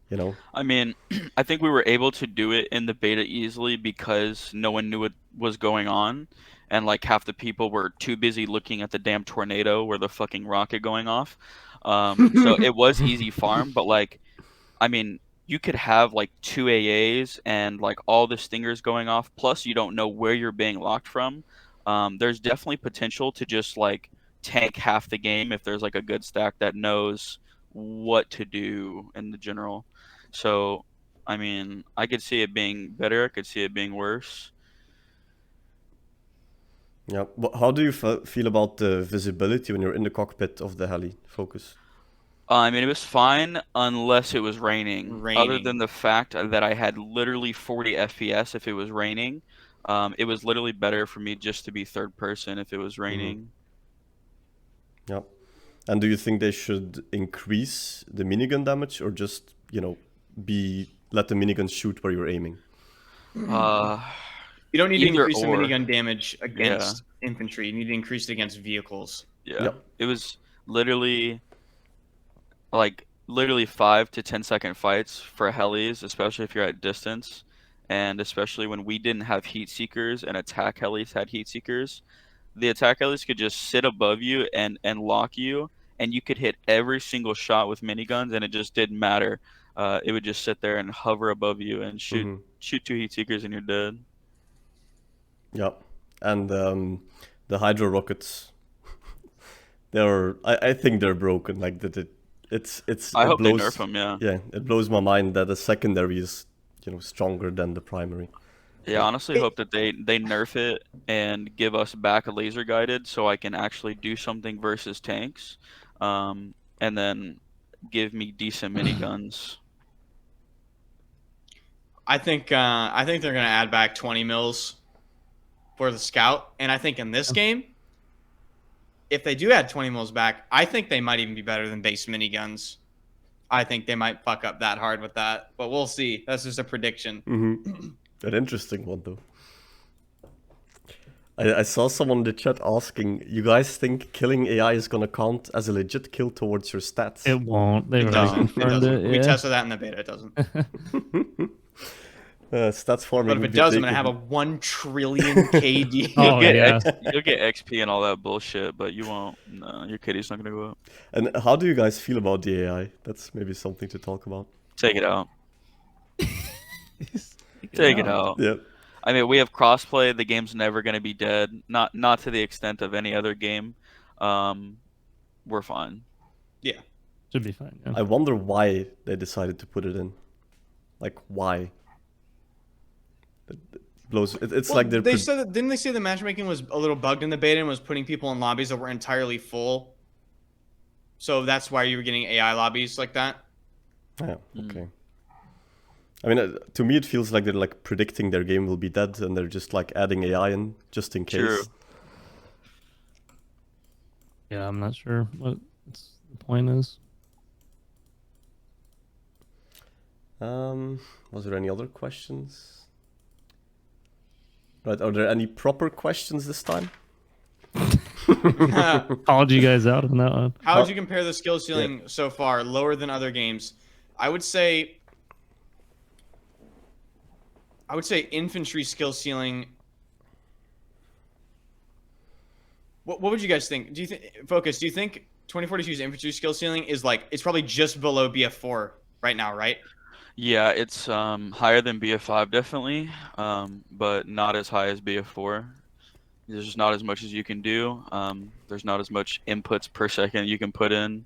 You know? I mean, I think we were able to do it in the beta easily because no one knew what was going on, and like half the people were too busy looking at the damn tornado or the fucking rocket going off. So it was easy farm, but like, I mean, you could have like 2 AAs and like all the stingers going off, plus you don't know where you're being locked from. There's definitely potential to just like tank half the game if there's like a good stack that knows what to do in the general. So, I mean, I could see it being better, I could see it being worse. Yeah. But how do you feel about the visibility when you're in the cockpit of the heli, Focus? I mean, it was fine unless it was raining. Other Raining. than the fact that I had literally 40 FPS if it was raining, it was literally better for me just to be third person if it was raining. Yeah. And do you think they should increase the minigun damage, or just, let the minigun shoot where you're aiming? Uh, You don't need to Either increase the or. minigun damage Yeah, against infantry. You need to increase it against vehicles. yeah. Yep. It was literally literally 5 to 10 second fights for helis, especially if you're at distance, and especially when we didn't have heat seekers and attack helis had heat seekers. The attack helis could just sit above you and lock you, and you could hit every single shot with miniguns, and it just didn't matter. It would just sit there and hover above you and shoot 2 heat seekers, and you're dead. Yeah. And the hydro rockets, I think they're broken. Like that, I it hope they blows. nerf them. Yeah. Yeah, it blows my mind that the secondary is, stronger than the primary. Yeah, honestly hope that they nerf it and give us back a laser guided so I can actually do something versus tanks, and then give me decent miniguns. I think they're gonna add back 20 mils for the scout, and I think in this game, if they do add 20 mils back, I think they might even be better than base miniguns. I think they might fuck up that hard with that, but we'll see. That's just a prediction. An interesting one, though. I saw someone in the chat asking, you guys think killing AI is gonna count as a legit kill towards your stats? It won't. They've It already doesn't. It confirmed doesn't. it. We Yeah. tested that in the beta. It doesn't. Stats farming But if would it be does, I'm gonna taken. have a 1 trillion KD. Oh, yeah. You'll get XP and all that bullshit, but you won't. No, your KD's not gonna go up. And how do you guys feel about the AI? That's maybe something to talk about. Take it out. Take it out. Yeah. I mean, we have crossplay. The game's never gonna be dead. Not to the extent of any other game. We're fine. Should be fine. Yeah. I wonder why they decided to put it in. Like, why? It blows. It's Well, like they're. they said that, didn't they say the matchmaking was a little bugged in the beta and was putting people in lobbies that were entirely full? So that's why you were getting AI lobbies like that. Yeah, okay. I mean, to me, it feels like they're like predicting their game will be dead, and they're just like adding AI in just in case. True. Yeah, I'm not sure what the point is. Was there any other questions? Right, are there any proper questions this time? Called you guys out on that one. How would you compare the skill ceiling so far? Lower than other games? I would say infantry skill ceiling. What would you guys think? Do you think Focus? Do you think 2042's infantry skill ceiling is like it's probably just below BF4 right now, right? Yeah, it's higher than BF5 definitely, but not as high as BF4. There's just not as much as you can do. There's not as much inputs per second you can put in.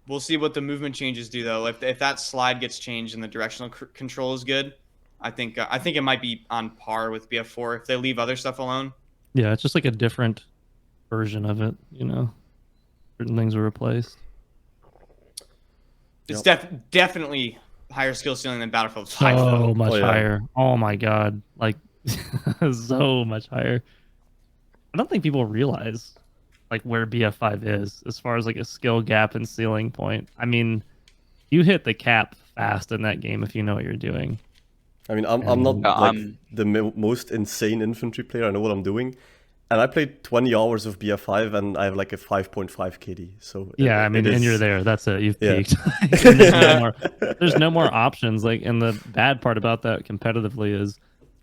We'll see what the movement changes do though. If that slide gets changed and the directional control is good, I think it might be on par with BF4 if they leave other stuff alone. Yeah, it's just like a different version of it. You know, certain things were replaced. It's definitely higher skill ceiling than Battlefield 5 So though. much Oh, yeah. higher. Oh my god, like so much higher. I don't think people realize like where BF5 is as far as like a skill gap and ceiling point. I mean, you hit the cap fast in that game if you know what you're doing. I mean, I'm not Yeah, like the most insane infantry player. I know what I'm doing. And I played 20 hours of BF5 and I have like a 5.5 KD. So Yeah, I mean, it and is- you're there. That's it. You've Yeah. peaked. There's no more options. Like, and the bad part about that competitively is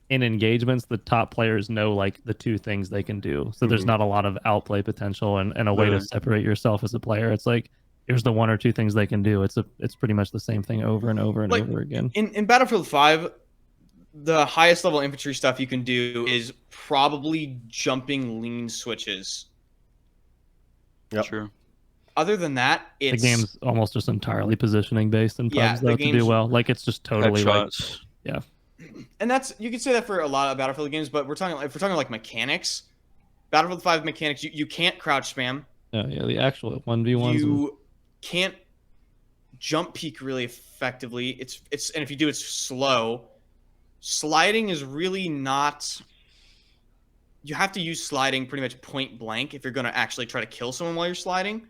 in engagements, the top players know like the two things they can do. So there's not a lot of outplay potential and a way to separate yourself as a player. It's like here's the one or two things they can do. It's pretty much the same thing over and over and Like, over again. In Battlefield 5, the highest level infantry stuff you can do is probably jumping lean switches. Yep. True. Other than that, The it's game's almost just entirely positioning based in Yeah, pubs the though to game's- do well. Like it's just totally like Headshots. and that's you could say that for a lot of Battlefield games, but if we're talking like mechanics, Battlefield 5 mechanics, you can't crouch spam. yeah, the actual 1v1s. You can't jump peek really effectively. It's and if you do, it's slow. Sliding is really not. You have to use sliding pretty much point blank if you're going to actually try to kill someone while you're sliding.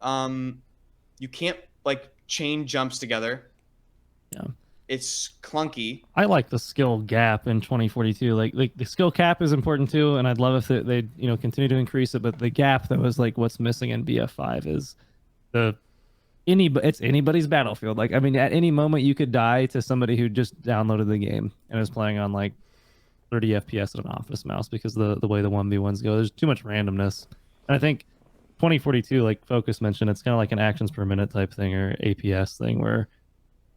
You can't like chain jumps together. Yeah. It's clunky. I like the skill gap in 2042. Like the skill cap is important too, and I'd love if they continue to increase it. But the gap that was like what's missing in BF5 is it's anybody's Battlefield. Like I mean, at any moment you could die to somebody who just downloaded the game and is playing on like 30 FPS at an office mouse because the way the 1v1s go. There's too much randomness, and I think 2042, like Focus mentioned, it's kind of like an actions per minute type thing or APS thing where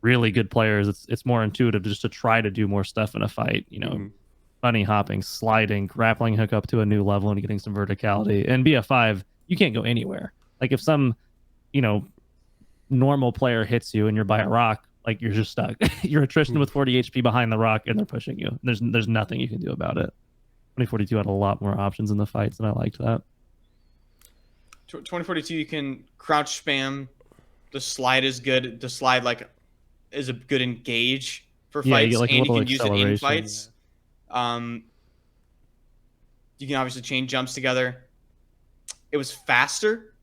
really good players, it's more intuitive just to try to do more stuff in a fight, bunny hopping, sliding, grappling hook up to a new level and getting some verticality. In BF5, you can't go anywhere. Like if some, normal player hits you and you're by a rock, like you're just stuck. You're attrition with 40 HP behind the rock and they're pushing you. There's nothing you can do about it. 2042 had a lot more options in the fights and I liked that. 2042, you can crouch spam. The slide is good. The slide is a good engage for Yeah, you fights, get, like, a and you little can use it in acceleration, fights. You can obviously chain jumps together. It was faster.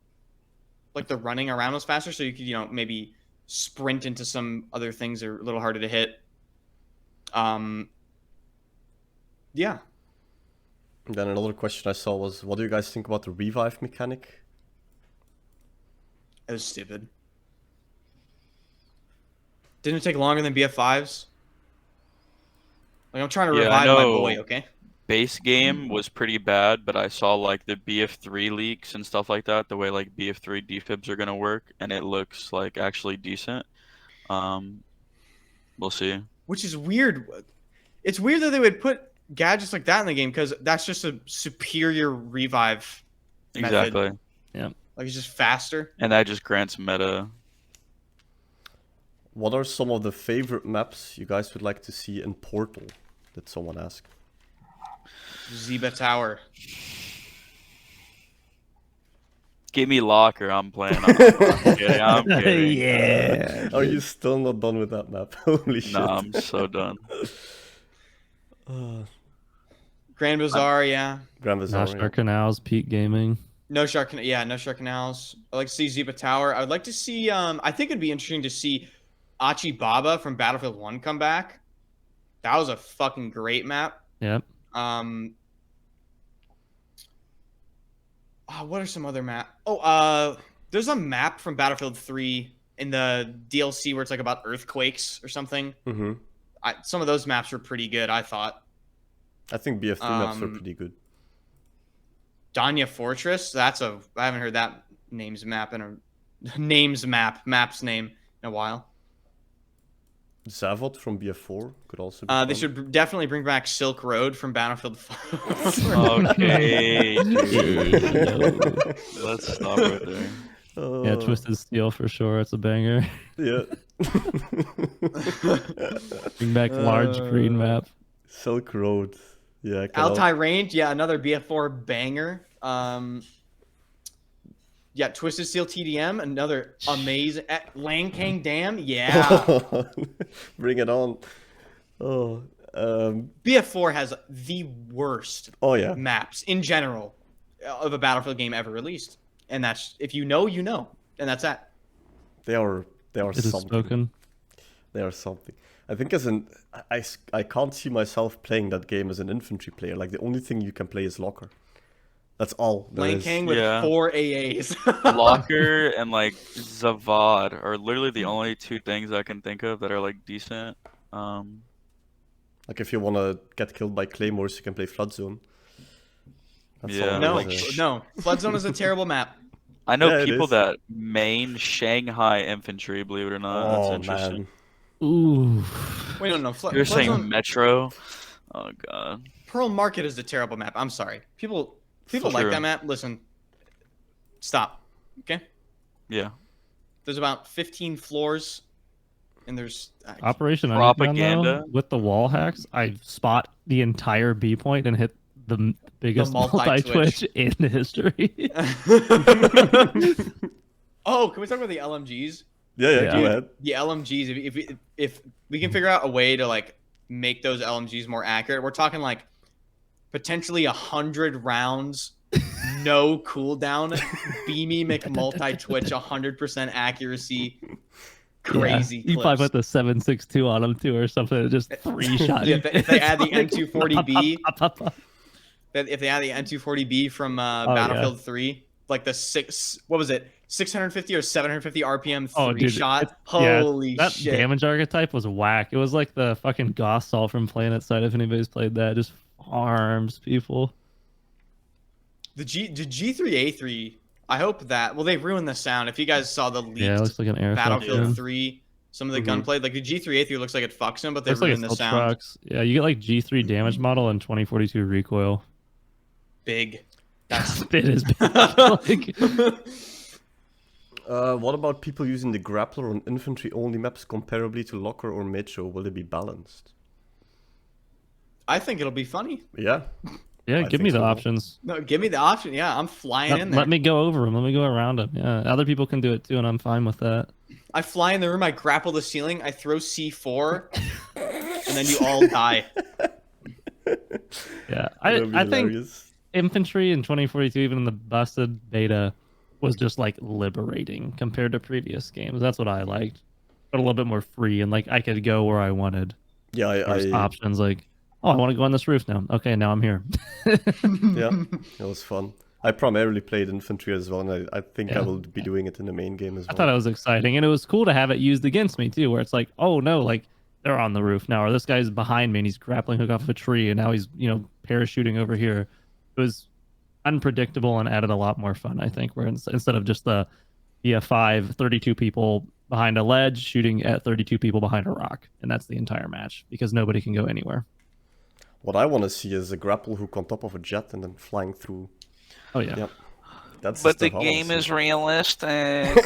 Like the running around was faster, so you could maybe sprint into some other things that are a little harder to hit. Yeah. And then another question I saw was, what do you guys think about the revive mechanic? It was stupid. Didn't it take longer than BF5s? Like, I'm trying to Yeah, I revive my know. boy, okay? Base game was pretty bad, but I saw like the BF3 leaks and stuff like that, the way like BF3 defibs are gonna work, and it looks like actually decent. We'll see. Which is weird. It's weird that they would put gadgets like that in the game because that's just a superior revive method. Exactly. Like, it's just faster. And that just grants meta. What are some of the favorite maps you guys would like to see in Portal? Did someone ask? Zeba Tower. Give me Locker, I'm playing. I'm kidding. I'm kidding. Yeah. Are you still not done with that map? Holy shit. Nah, I'm so done. Grand Bazaar, yeah. Grand Bazaar. National Canals, Peak Gaming. No Shark Canals. I'd like to see Zeba Tower. I would like to see, I think it'd be interesting to see Achi Baba from Battlefield 1 come back. That was a fucking great map. Yep. What are some other map? Oh, there's a map from Battlefield 3 in the DLC where it's like about earthquakes or something. Mm-hmm. Some of those maps were pretty good, I thought. I think BF3 maps are pretty good. Danya Fortress. I haven't heard that map's name in a while. Zavod from BF4 could also be They fun. should definitely bring back Silk Road from Battlefield 4. Okay, dude. Let's stop right there. Yeah, Twisted Steel for sure. It's a banger. Yeah. Bring back large green map. Silk Road. Yeah. Altai Range. Yeah, another BF4 banger. Yeah, Twisted Steel TDM. Another amazing. Langkang Dam. Yeah. Bring it on. Oh. BF4 has the worst Oh yeah. maps in general of a Battlefield game ever released. And that's, if you know, you know. And that's that. They are It is something. spoken. They are something. I think I can't see myself playing that game as an infantry player. Like, the only thing you can play is Locker. That's all there is. Langkang with Yeah. 4 AAs. Locker and like Zavad are literally the only two things I can think of that are like decent. Like, if you want to get killed by claymores, you can play Flood Zone. That's Yeah. all No, there is. no. Flood Zone is a terrible map. I know Yeah, it people is. that main Shanghai infantry, believe it or not. That's Oh interesting. man. Ooh. Wait, no. You're Flood saying Zone, Metro? Oh god. Pearl Market is a terrible map. I'm sorry. People like True. that map. Listen. Stop. Okay? Yeah. There's about 15 floors. And there's... Operation Underground, Propaganda. though, with the wall hacks, I spot the entire B point and hit the biggest multi-twitch. multi-twitch in history. Oh, can we talk about the LMGs? Yeah, Yeah. go ahead. The LMGs, if we can figure out a way to like make those LMGs more accurate, we're talking like potentially 100 rounds, no cooldown, beamy multi-twitch, 100% accuracy, crazy. Yeah. You probably clips. put the 7.62 on them too or something. Just 3-shot. Yeah, if they add the It's N240B, pop, pop, pop. if they add the N240B from Battlefield 3, like the 650 or 750 RPM Oh, dude, shot. Yeah, Holy that shit! damage archetype was whack. It was like the fucking Gossal from Planet Side. If anybody's played that, just farms people. The G3A3. I hope that. Well, they ruined the sound. If you guys saw the leaked Yeah, it looks like an airsoft Battlefield gun. 3, some of the Mhm. gunplay, like the G3A3 looks like it fucks him, but they Looks like ruined it's the still sound. trucks. Yeah, you get like G3 damage model and 2042 recoil. Big. That's It is big. Like, What about people using the grappler on infantry-only maps comparably to Locker or Metro? Will it be balanced? I think it'll be funny. Yeah. yeah, I give think me the so. options. No, give me the option. Yeah, I'm flying in there. Let me go over them. Let me go around them. Yeah, other people can do it too, and I'm fine with that. I fly in the room. I grapple the ceiling. I throw C4, and then you all die. Yeah, That'd be I think hilarious. infantry in 2042, even in the busted beta, was just like liberating compared to previous games. That's what I liked, but a little bit more free and like I could go where I wanted. Yeah, There's options like oh, I want to go on this roof now. Okay, now I'm here. Yeah, it was fun. I primarily played infantry as well, and I think I Yeah. will be doing it in the main game as I well. thought it was exciting, and it was cool to have it used against me too, where it's like, oh no, like they're on the roof now, or this guy's behind me and he's grappling hook off of a tree, and now he's parachuting over here. It was unpredictable and added a lot more fun, I think, where instead of just the BF5, 32 people behind a ledge shooting at 32 people behind a rock, and that's the entire match because nobody can go anywhere. What I want to see is a grapple hook on top of a jet and then flying through. Oh yeah. Yeah. That's But the stuff I wanna game see. is realistic.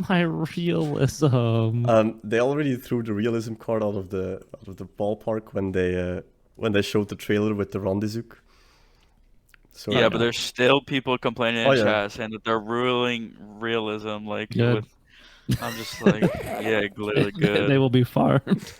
My realism. They already threw the realism card out of the ballpark when they showed the trailer with the rendezvous. So Yeah, but there's still people complaining Oh, in yeah. chat saying that they're ruling realism. Like, Good. I'm just like, yeah, literally good. They will be farmed.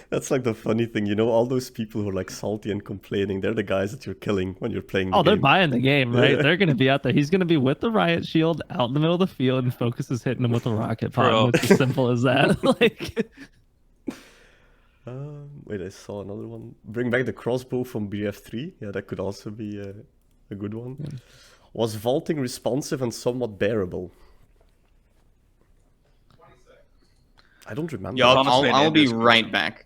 That's like the funny thing, all those people who are like salty and complaining, they're the guys that you're killing when you're playing the Oh, they're game. buying the game, right? Yeah. They're going to be out there. He's going to be with the riot shield out in the middle of the field, and Focus is hitting him with a rocket pod. Bro. And it's as simple as that. Like, Wait, I saw another one. Bring back the crossbow from BF3. Yeah, that could also be a good one. Yeah. Was vaulting responsive and somewhat bearable? I don't remember. Yo, Honestly, an I'll be Indus right game. back.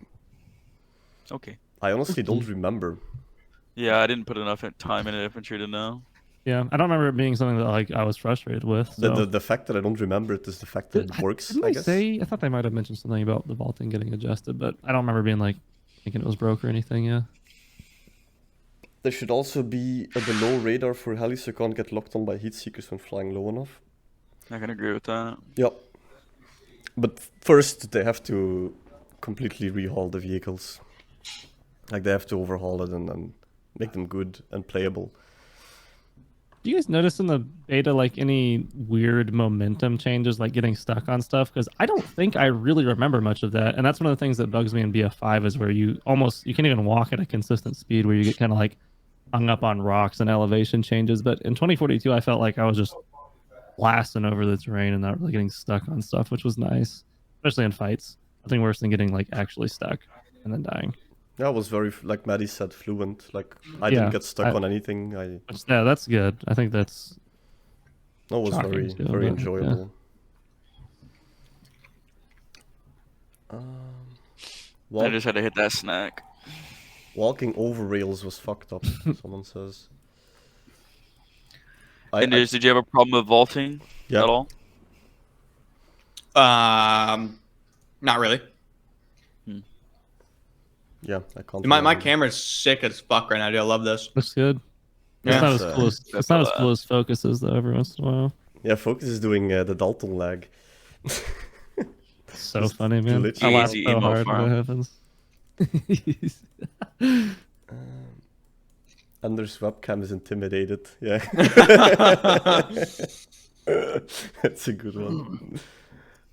Okay. I honestly don't remember. Yeah, I didn't put enough time into infantry to know. yeah, I don't remember it being something that like I was frustrated with. So. The fact that I don't remember it is the fact that it works, Didn't I they guess. say? I thought they might have mentioned something about the vaulting getting adjusted, but I don't remember being like thinking it was broke or anything. Yeah. There should also be a below radar for helis so can't get locked on by heat seekers when flying low enough. I can agree with that. Yep. But first, they have to completely rehaul the vehicles. Like, they have to overhaul it and make them good and playable. Do you guys notice in the beta like any weird momentum changes, like getting stuck on stuff? Because I don't think I really remember much of that, and that's one of the things that bugs me in BF5 is where you can't even walk at a consistent speed, where you get kind of like hung up on rocks and elevation changes. But in 2042, I felt like I was just blasting over the terrain and not really getting stuck on stuff, which was nice, especially in fights. Nothing worse than getting like actually stuck and then dying. Yeah, it was very, like Maddie said, fluent. Like, I Yeah, didn't get stuck on anything. Yeah, that's good. I think that's That was shocking very, still, very but, enjoyable. I Walk, just had to hit that snack. walking over rails was fucked up, someone says. And did you have a problem with vaulting Yeah. at all? Not really. Yeah, I can't. My remember. camera's sick as fuck right now, dude. I love this. looks good. Yeah. It's not as That's, cool as it's not as cool as Focus is though. Every once in a while, Yeah, Focus is doing the Dalton lag. it's so Just funny, man. glitchy. I laugh Easy so emo hard when farm. that happens. Anders' webcam is intimidated. Yeah. That's a good one.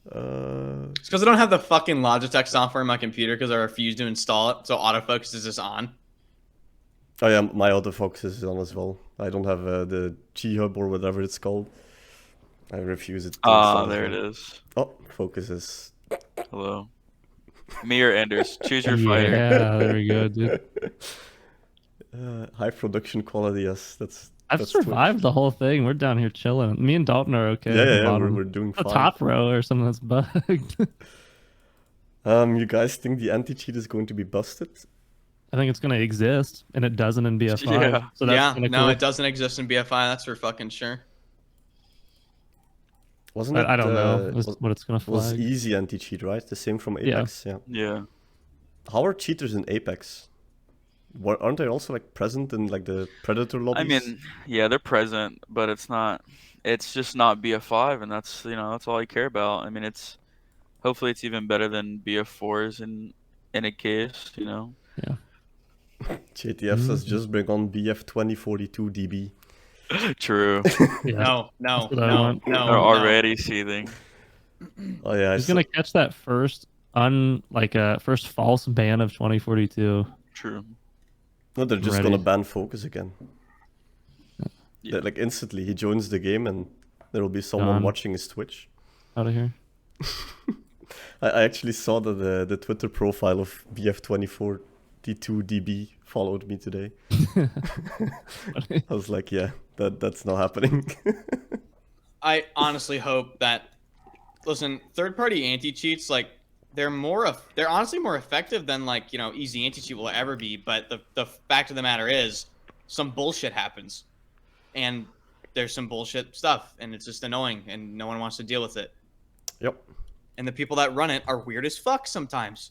It's because I don't have the fucking Logitech software in my computer because I refuse to install it. So autofocus is just on. Oh yeah, my autofocus is on as well. I don't have the G-Hub or whatever it's called. I refuse it. Ah, there it is. Oh, focus is. Hello. Me or Anders? Choose your fighter. Yeah, there we go, dude. High production quality, yes. I've that's survived Twitch. the whole thing. We're down here chilling. Me and Dalton are okay. Yeah, at the yeah, bottom. we're doing The fine. top row or something that's bugged. You guys think the anti-cheat is going to be busted? I think it's going to exist, and it doesn't in BF5. Yeah. So that's Yeah, kinda no, cool. it doesn't exist in BFI. That's for fucking sure. Wasn't it? I don't know what it's going to Was flag. easy anti-cheat, right? The same from Yeah. Apex. Yeah. Yeah. How are cheaters in Apex? Aren't they also like present in like the Predator lobbies? I mean, yeah, they're present, but it's not. It's just not BF5, and that's that's all I care about. I mean, hopefully it's even better than BF4s in a case. JTF says just bring on BF 2042 DB. True. Yeah. No, That's what I want. They're no. already seething. Oh yeah, He's going to catch that first first false ban of 2042. True. no, they're just Ready. gonna ban Focus again. Yeah. Like instantly, he joins the game and there will be someone Gone. watching his Twitch. Out of here. I actually saw that the Twitter profile of BF24D2DB followed me today. I was like, yeah, that's not happening. I honestly hope that, listen, third-party anti-cheats, like, they're honestly more effective than, like, easy anti-cheat will ever be. But the fact of the matter is, some bullshit happens, and there's some bullshit stuff, and it's just annoying, and no one wants to deal with it. Yep. And the people that run it are weird as fuck sometimes,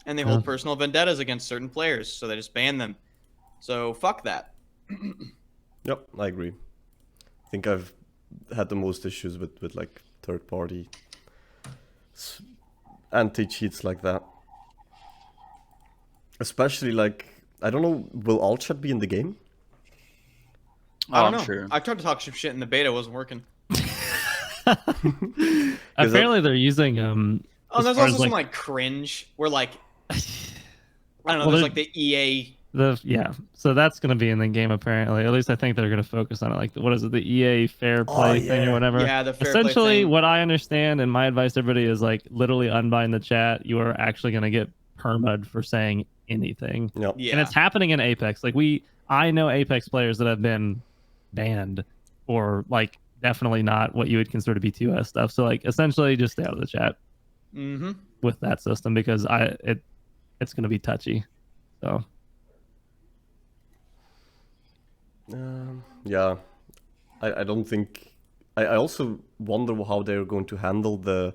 and they hold personal vendettas against certain players, so they just ban them. So fuck that. Yep, I agree. I think I've had the most issues with like third party anti-cheats like that. Especially like, I don't know, will all chat be in the game? I don't know. I'm sure. I tried to talk some shit in the beta, it wasn't working. Apparently they're using Oh, there's also some like cringe where like I don't know, Well, there's like the EA. So that's gonna be in the game apparently. At least I think they're gonna focus on it. Like what is it, the EA fair play thing or whatever? Yeah, the fair play Essentially, thing. what I understand and my advice to everybody is like literally unbind the chat. You are actually gonna get perma'd for saying anything. Yep. Yeah. And it's happening in Apex. Like I know Apex players that have been banned or like definitely not what you would consider to be 2S stuff. So like essentially just stay out of the chat with that system because it's gonna be touchy. So yeah, I don't think. I also wonder how they're going to handle the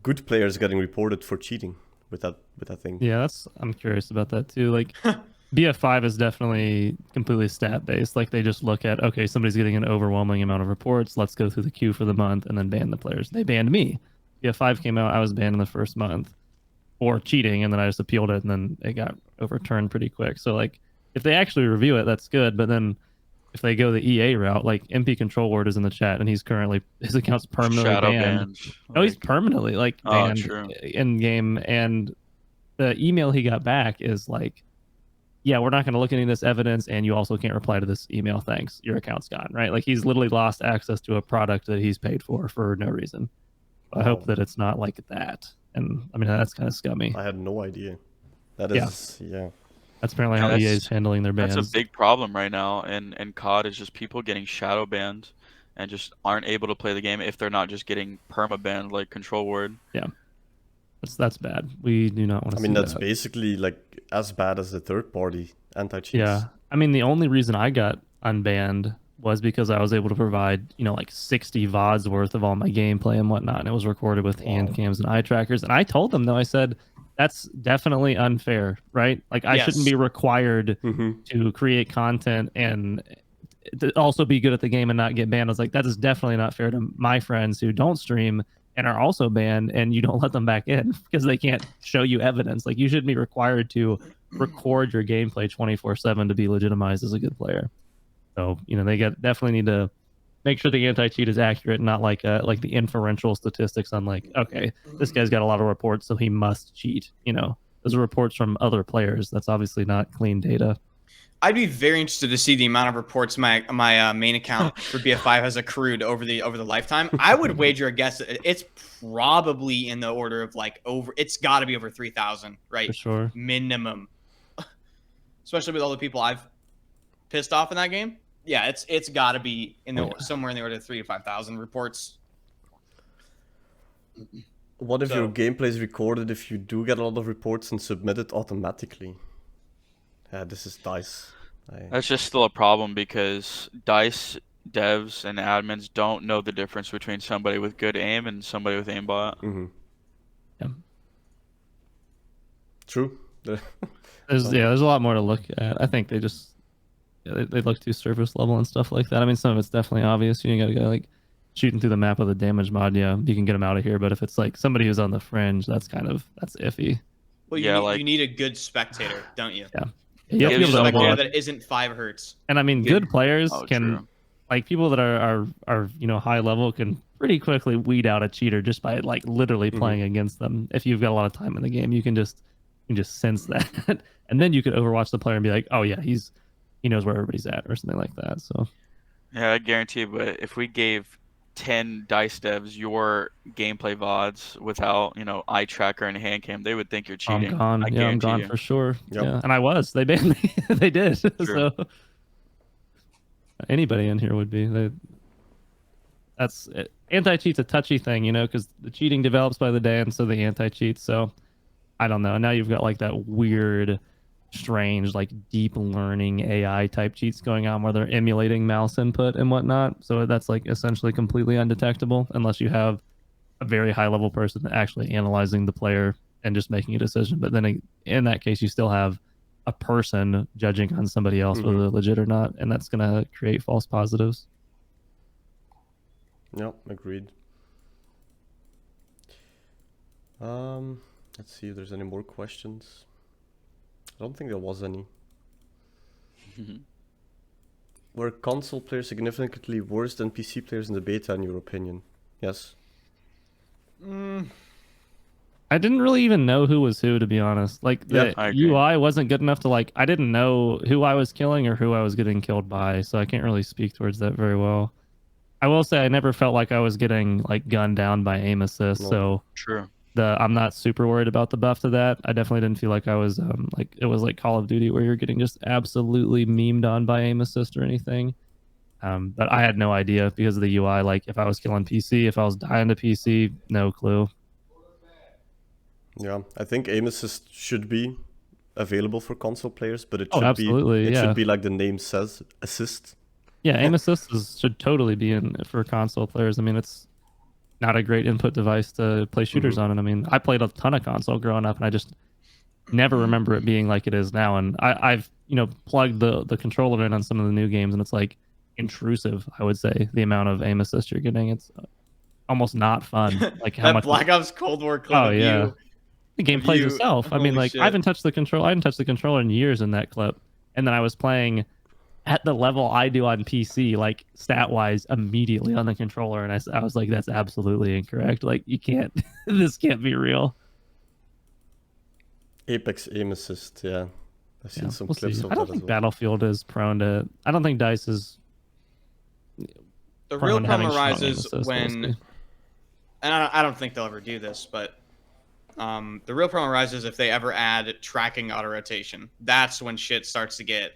good players getting reported for cheating with that thing. yeah, I'm curious about that too. Like BF5 is definitely completely stat based. Like they just look at, okay, somebody's getting an overwhelming amount of reports. Let's go through the queue for the month and then ban the players. They banned me. BF5 came out, I was banned in the first month for cheating, and then I just appealed it, and then it got overturned pretty quick. So like, if they actually review it, that's good. But then if they go the EA route, like MP Control Word is in the chat, and his account's permanently Shadow banned. banned. No, he's permanently like banned true. in game, and the email he got back is like, yeah, we're not going to look at any of this evidence, and you also can't reply to this email. Thanks, your account's gone. Right? Like he's literally lost access to a product that he's paid for no reason. I hope that it's not like that. And I mean, that's kind of scummy. I had no idea. That is, yeah. That's apparently how EA is handling their bans. That's a big problem right now, and COD is just people getting shadow banned and just aren't able to play the game if they're not just getting perma banned like Control Word. Yeah, that's bad. We do not want to. I mean, that's basically like as bad as the third party anti-cheats. Yeah, I mean, the only reason I got unbanned was because I was able to provide, like 60 VODs worth of all my gameplay and whatnot, and it was recorded with hand cams and eye trackers. And I told them though, I said, that's definitely unfair, right? Like I shouldn't be required to create content and to also be good at the game and not get banned. I was like, that is definitely not fair to my friends who don't stream and are also banned, and you don't let them back in because they can't show you evidence. Like you shouldn't be required to record your gameplay 24/7 to be legitimized as a good player. So they definitely need to make sure the anti-cheat is accurate, not like the inferential statistics on like, okay, this guy's got a lot of reports, so he must cheat. Those are reports from other players. That's obviously not clean data. I'd be very interested to see the amount of reports my main account for BF5 has accrued over the lifetime. I would wager a guess it's probably in the order of like it's got to be over 3,000, right? For sure, minimum. Especially with all the people I've pissed off in that game. Yeah, it's got to be in the somewhere in the order of 3,000 to 5,000 reports. What if your gameplay is recorded if you do get a lot of reports and submit it automatically? Yeah, this is DICE. That's just still a problem because DICE devs and admins don't know the difference between somebody with good aim and somebody with aimbot. Yeah. True. There's a lot more to look at. I think they just they look too surface level and stuff like that. I mean, some of it's definitely obvious. You gotta go like shooting through the map with a damage mod. Yeah, you can get them out of here. But if it's like somebody who's on the fringe, that's iffy. Well, you need a good spectator, don't you? Yeah. You have a spectator that isn't 5 hertz. And I mean, good players can, true. like people that are high level can pretty quickly weed out a cheater just by like literally playing against them. If you've got a lot of time in the game, you can just sense that, and then you could overwatch the player and be like, oh yeah, he knows where everybody's at or something like that. So yeah, I guarantee you. But if we gave 10 dice devs your gameplay VODs without, eye tracker and hand cam, they would think you're I'm cheating. gone. I Yeah, I'm guarantee gone you. for sure. Yep. Yeah, and I was. They banned me. They did. True. So anybody in here would be. That's anti-cheat's a touchy thing, because the cheating develops by the day, and so the anti-cheat. So I don't know. Now you've got like that weird, strange, like deep learning AI type cheats going on where they're emulating mouse input and whatnot. So that's like essentially completely undetectable unless you have a very high level person actually analyzing the player and just making a decision. But then in that case, you still have a person judging on somebody else whether they're legit or not, and that's gonna create false positives. Yeah, agreed. Let's see if there's any more questions. I don't think there was any. Were console players significantly worse than PC players in the beta, in your opinion? Yes. I didn't really even know who was who, to be honest. Like the I agree. UI wasn't good enough to I didn't know who I was killing or who I was getting killed by, so I can't really speak towards that very well. I will say I never felt like I was getting gunned down by aim assist, No. so True. I'm not super worried about the buff to that. I definitely didn't feel like I was it was like Call of Duty where you're getting just absolutely memed on by aim assist or anything. But I had no idea because of the UI. Like if I was killing PC, if I was dying to PC, no clue. Yeah, I think aim assist should be available for console players, but it Oh, should absolutely, be yeah. should be like the name says, assist. Yeah, aim assist should totally be in for console players. I mean, it's not a great input device to play shooters on. And I mean, I played a ton of console growing up, and I just never remember it being like it is now. And I've plugged the controller in on some of the new games, and it's like intrusive. I would say the amount of aim assist you're getting, it's almost not fun. Like how That much Black Ops Cold War clip Oh, of yeah. you. the game plays You- itself. I mean, holy like shit. I haven't touched the controller in years in that clip, and then I was playing at the level I do on PC, like stat wise, immediately on the controller, and I was like, that's absolutely incorrect. Like you can't, this can't be real. Apex aim assist, yeah. I've seen Yeah, some we'll clips see. of I don't that think as well. Battlefield is prone to. I don't think Dice is. The prone real to having problem strong aim arises assist, we'll when, see. and I don't think they'll ever do this, but the real problem arises if they ever add tracking auto rotation. That's when shit starts to get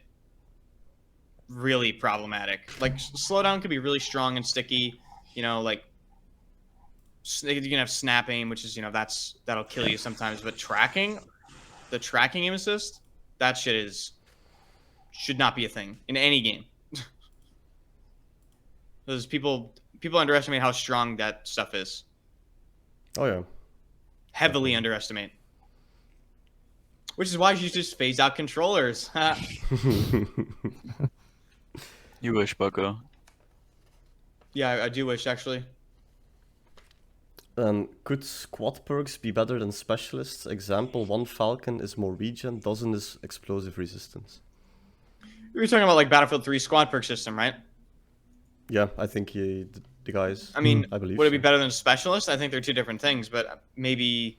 really problematic. Like slowdown could be really strong and sticky. Like you can have snap aim, which is that'll kill you sometimes. But the tracking aim assist, that shit should not be a thing in any game. Because people underestimate how strong that stuff is. Oh yeah. Heavily underestimate. Which is why you should just phase out controllers. You wish, Bucko. Yeah, I do wish actually. Could squad perks be better than specialists? Example, 1 Falcon is more regen, dozen is explosive resistance. We were talking about like Battlefield 3 squad perk system, right? Yeah, I think the guys. I mean, I believe would it be so. better than specialist? I think they're two different things, but maybe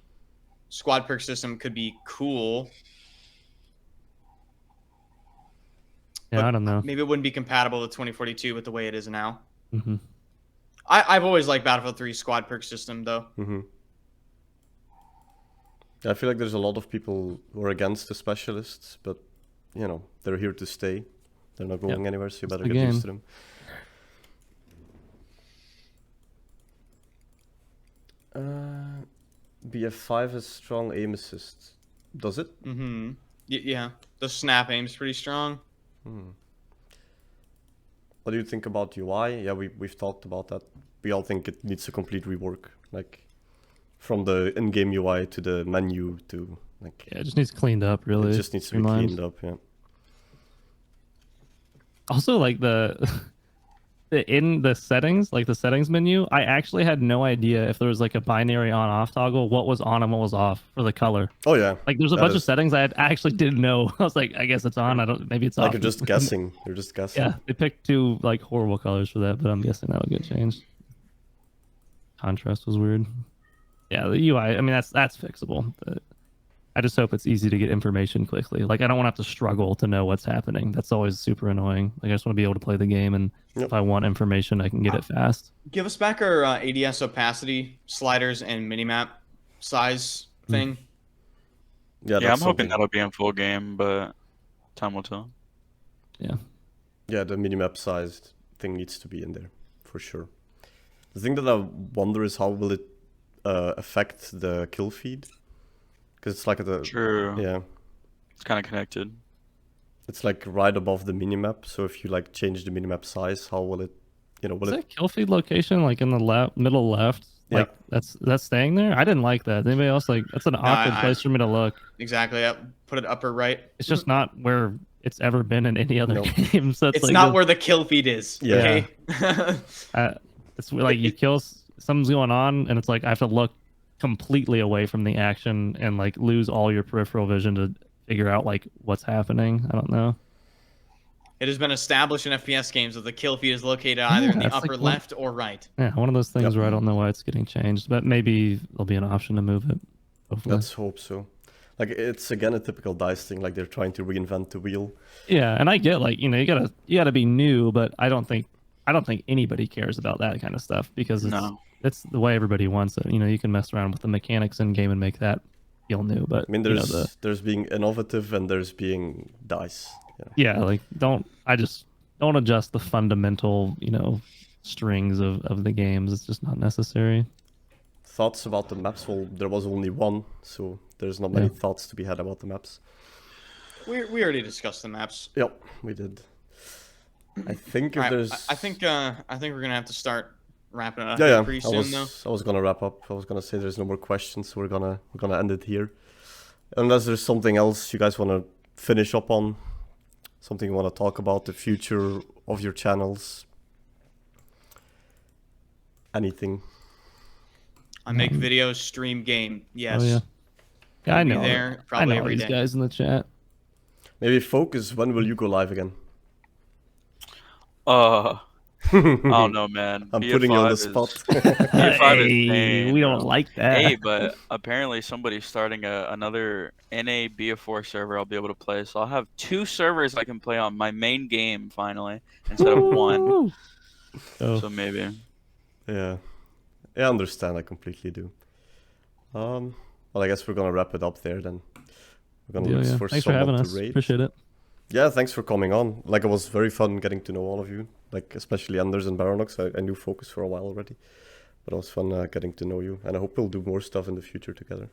squad perk system could be cool. Yeah, but I don't know. Maybe it wouldn't be compatible with 2042 with the way it is now. Mm-hmm. I've always liked Battlefield 3 squad perk system though. I feel like there's a lot of people who are against the specialists, but they're here to stay. They're not going anywhere, so you better the get used game. to them. BF5 has strong aim assist. Does it? Mm-hmm. Yeah. The snap aim's pretty strong. What do you think about UI? Yeah, we've talked about that. We all think it needs a complete rework, like from the in-game UI to the menu to like. Yeah, it just needs cleaned up, really. It just needs to be streamlined. cleaned up. Yeah. Also, like in the settings, like the settings menu, I actually had no idea if there was like a binary on-off toggle, what was on and what was off for the color. Oh yeah. Like there's a That bunch of is- settings I actually didn't know. I was like, I guess it's on. Maybe it's Like off. you're just guessing. You're just guessing. Yeah, they picked two like horrible colors for that, but I'm guessing that'll get changed. Contrast was weird. Yeah, the UI. I mean, that's fixable. But I just hope it's easy to get information quickly. Like I don't want to have to struggle to know what's happening. That's always super annoying. Like I just want to be able to play the game, and if I want information, I can get it fast. Give us back our ADS opacity sliders and minimap size thing. Yeah, Yeah, I'm that's hoping something. that'll be in full game, but time will tell. Yeah, the minimap sized thing needs to be in there for sure. The thing that I wonder is how will it affect the kill feed? Because it's like True. yeah, It's kind of connected. it's like right above the minimap. So if you like change the minimap size, how will it? Will Is it? that kill feed location like in the middle left? Like that's staying there? I didn't like that. Anybody else like that's an awkward place for me to look. Exactly. Yep. Put it upper right. It's just not where it's ever been in any other Nope. game. So It's like not where the kill feed is. Yeah. Okay. it's like you kill something's going on, and it's like I have to look completely away from the action and like lose all your peripheral vision to figure out like what's happening. I don't know. It has been established in FPS games that the kill feed is located either in the it's upper like left or right. Yeah, one of those things where I don't know why it's getting changed, but maybe there'll be an option to move it. Hopefully. Let's hope so. Like it's again a typical DICE thing. Like they're trying to reinvent the wheel. Yeah, and I get like you gotta be new, but I don't think anybody cares about that kind of stuff because it's the way everybody wants it. You can mess around with the mechanics in game and make that feel new, but I mean, there's being innovative and there's being DICE. Yeah, like don't adjust the fundamental strings of the games. It's just not necessary. Thoughts about the maps? Well, there was only one, so there's not many thoughts to be had about the maps. We already discussed the maps. Yep, we did. I think if there's... I think we're gonna have to start wrapping it up Yeah, pretty soon, though. I was gonna wrap up. I was gonna say there's no more questions, so we're gonna end it here. Unless there's something else you guys want to finish up on, something you want to talk about, the future of your channels, anything. I make videos, stream game. Yes. Oh, yeah. Yeah, I I'll be know. there I probably know every these day. guys in the chat. Maybe focus. When will you go live again? I don't know, man. I'm putting you on the spot. BF5 is Hey, insane, we bro. don't like that. Hey, but apparently somebody's starting another NA BF4 server I'll be able to play. So I'll have 2 servers I can play on my main game finally instead of 1. Woo! Oh. So maybe. Yeah, I understand. I completely do. Well, I guess we're gonna wrap it up there then. We're gonna look for Thanks for having someone us. to raid. Appreciate it. Yeah, thanks for coming on. Like, it was very fun getting to know all of you. Like, especially Anders and Baronox. I knew Focus for a while already, but it was fun getting to know you. And I hope we'll do more stuff in the future together.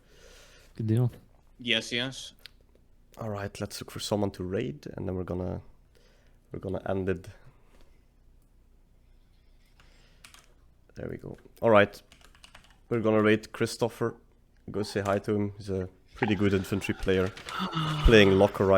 Good deal. Yes, yes. All right, let's look for someone to raid, and then we're gonna end it. There we go. All right, we're gonna raid Christopher. Go say hi to him. He's a pretty good infantry player, playing Locker right